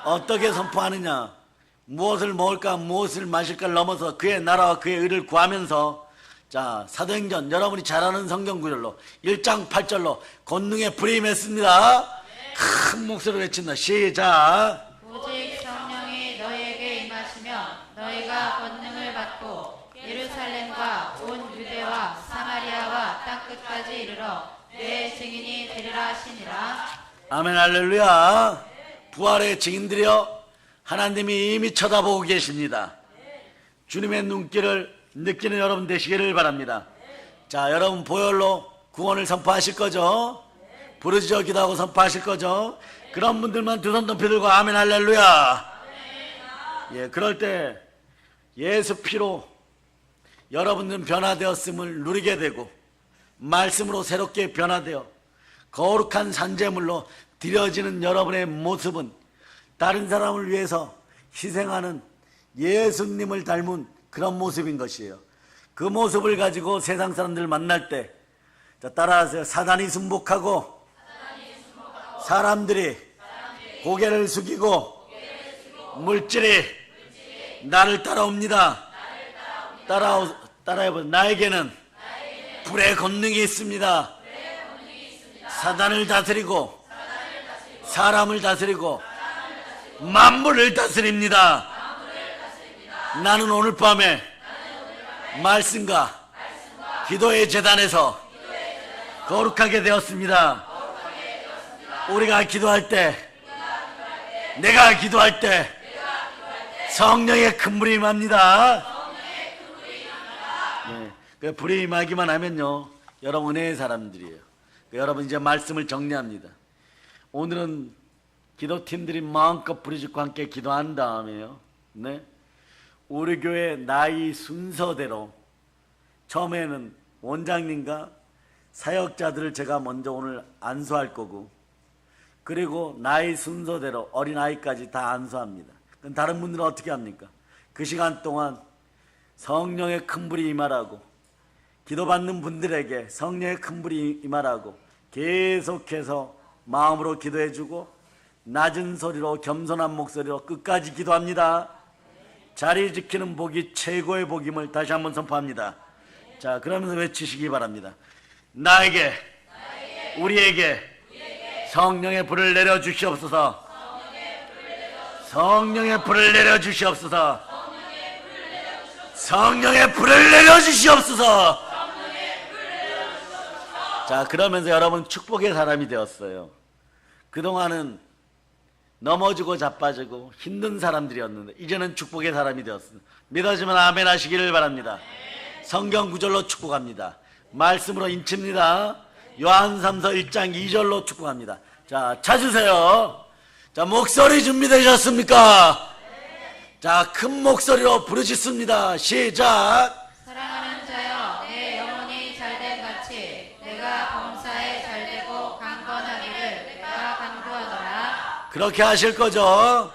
어떻게 선포하느냐? 무엇을 먹을까 무엇을 마실까를 넘어서 그의 나라와 그의 의를 구하면서, 자, 사도행전 여러분이 잘 아는 성경 구절로 1장 8절로 권능의 불이 임했습니다. 큰 목소리로 외친다. 시작. 오직 성령이 너희에게 임하시며 너희가 권능을 받고 예루살렘과 온 유대와 사마리아와 땅끝까지 이르러 내 증인이 되리라 하시니라. 아멘. 할렐루야. 부활의 증인들이여, 하나님이 이미 쳐다보고 계십니다. 주님의 눈길을 느끼는 여러분 되시기를 바랍니다. 자, 여러분 보혈로 구원을 선포하실 거죠? 부르짖어 기도하고 선포하실 거죠? 그런 분들만 두 손 높이 들고 아멘 할렐루야. 예, 그럴 때 예수 피로 여러분들은 변화되었음을 누리게 되고, 말씀으로 새롭게 변화되어 거룩한 산재물로 드려지는 여러분의 모습은 다른 사람을 위해서 희생하는 예수님을 닮은 그런 모습인 것이에요. 그 모습을 가지고 세상 사람들 만날 때, 자, 따라하세요. 사단이 순복하고 사람들이 고개를 숙이고 물질이 나를 따라옵니다. 따라해보세요. 나에게는 불의 권능이 있습니다. 사단을 다스리고 사람을 다스리고 만물을 다스립니다. 나는 오늘 밤에 말씀과 기도의 재단에서 거룩하게 되었습니다. 우리가 기도할 때, 내가 기도할 때 성령의 큰 불이 임합니다. 네, 불이 임하기만 하면요, 여러분 은혜의 사람들이에요. 여러분 이제 말씀을 정리합니다. 오늘은 기도팀들이 마음껏 부르짖고 함께 기도한 다음에요, 네, 우리 교회 나이 순서대로 처음에는 원장님과 사역자들을 제가 먼저 오늘 안수할 거고, 그리고 나이 순서대로 어린아이까지 다 안수합니다. 그럼 다른 분들은 어떻게 합니까? 그 시간 동안 성령의 큰 불이 임하라고, 기도받는 분들에게 성령의 큰 불이 임하라고 계속해서 마음으로 기도해주고 낮은 소리로 겸손한 목소리로 끝까지 기도합니다. 자리 지키는 복이 최고의 복임을 다시 한번 선포합니다. 자, 그러면서 외치시기 바랍니다. 나에게, 우리에게 성령의 불을 내려주시옵소서. 성령의 불을 내려주시옵소서. 성령의 불을 내려주시옵소서. 자, 그러면서 여러분 축복의 사람이 되었어요. 그동안은 넘어지고 자빠지고 힘든 사람들이었는데 이제는 축복의 사람이 되었습니다. 믿어지면 아멘 하시기를 바랍니다. 성경 구절로 축복합니다. 말씀으로 인칩니다. 요한삼서 1장 2절로 축복합니다. 자, 찾으세요. 자, 목소리 준비되셨습니까? 자, 큰 목소리로 부르짖습니다. 시작. 사랑하는 자여, 내 영혼이 잘된 같이 내가 범사에 잘되고 강건하기를 내가 간구하노라. 그렇게 하실 거죠?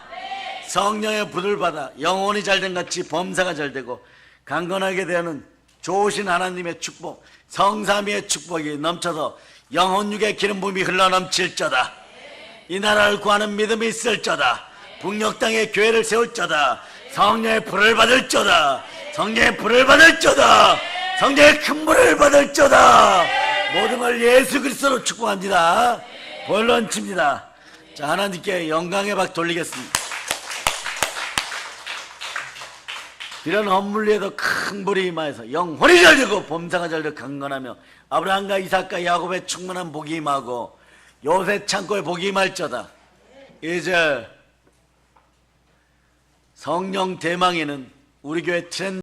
성령의 불을 받아 영혼이 잘된 같이 범사가 잘되고 강건하게 되는 좋으신 하나님의 축복, 성삼위의 축복이 넘쳐서 영혼육의 기름 부음이 흘러넘칠저다. 이 나라를 구하는 믿음이 있을저다. 북녘 땅에 교회를 세울저다. 성령의 불을 받을저다. 성령의 불을 받을저다. 성령의 큰 불을 받을저다. 모든 걸 예수 그리스도로 축복합니다. 볼런칩니다. 자, 하나님께 영광의 박 돌리겠습니다. 이런 헛물리에도 큰 불이 임하여서 영혼이 잘되고 범사가 잘되고 강건하며 아브라함과 이삭과 야곱의 충만한 복이 임하고 요새 창고에 복이 임할저다. 이제 성령 대망에는 우리 교회 트렌드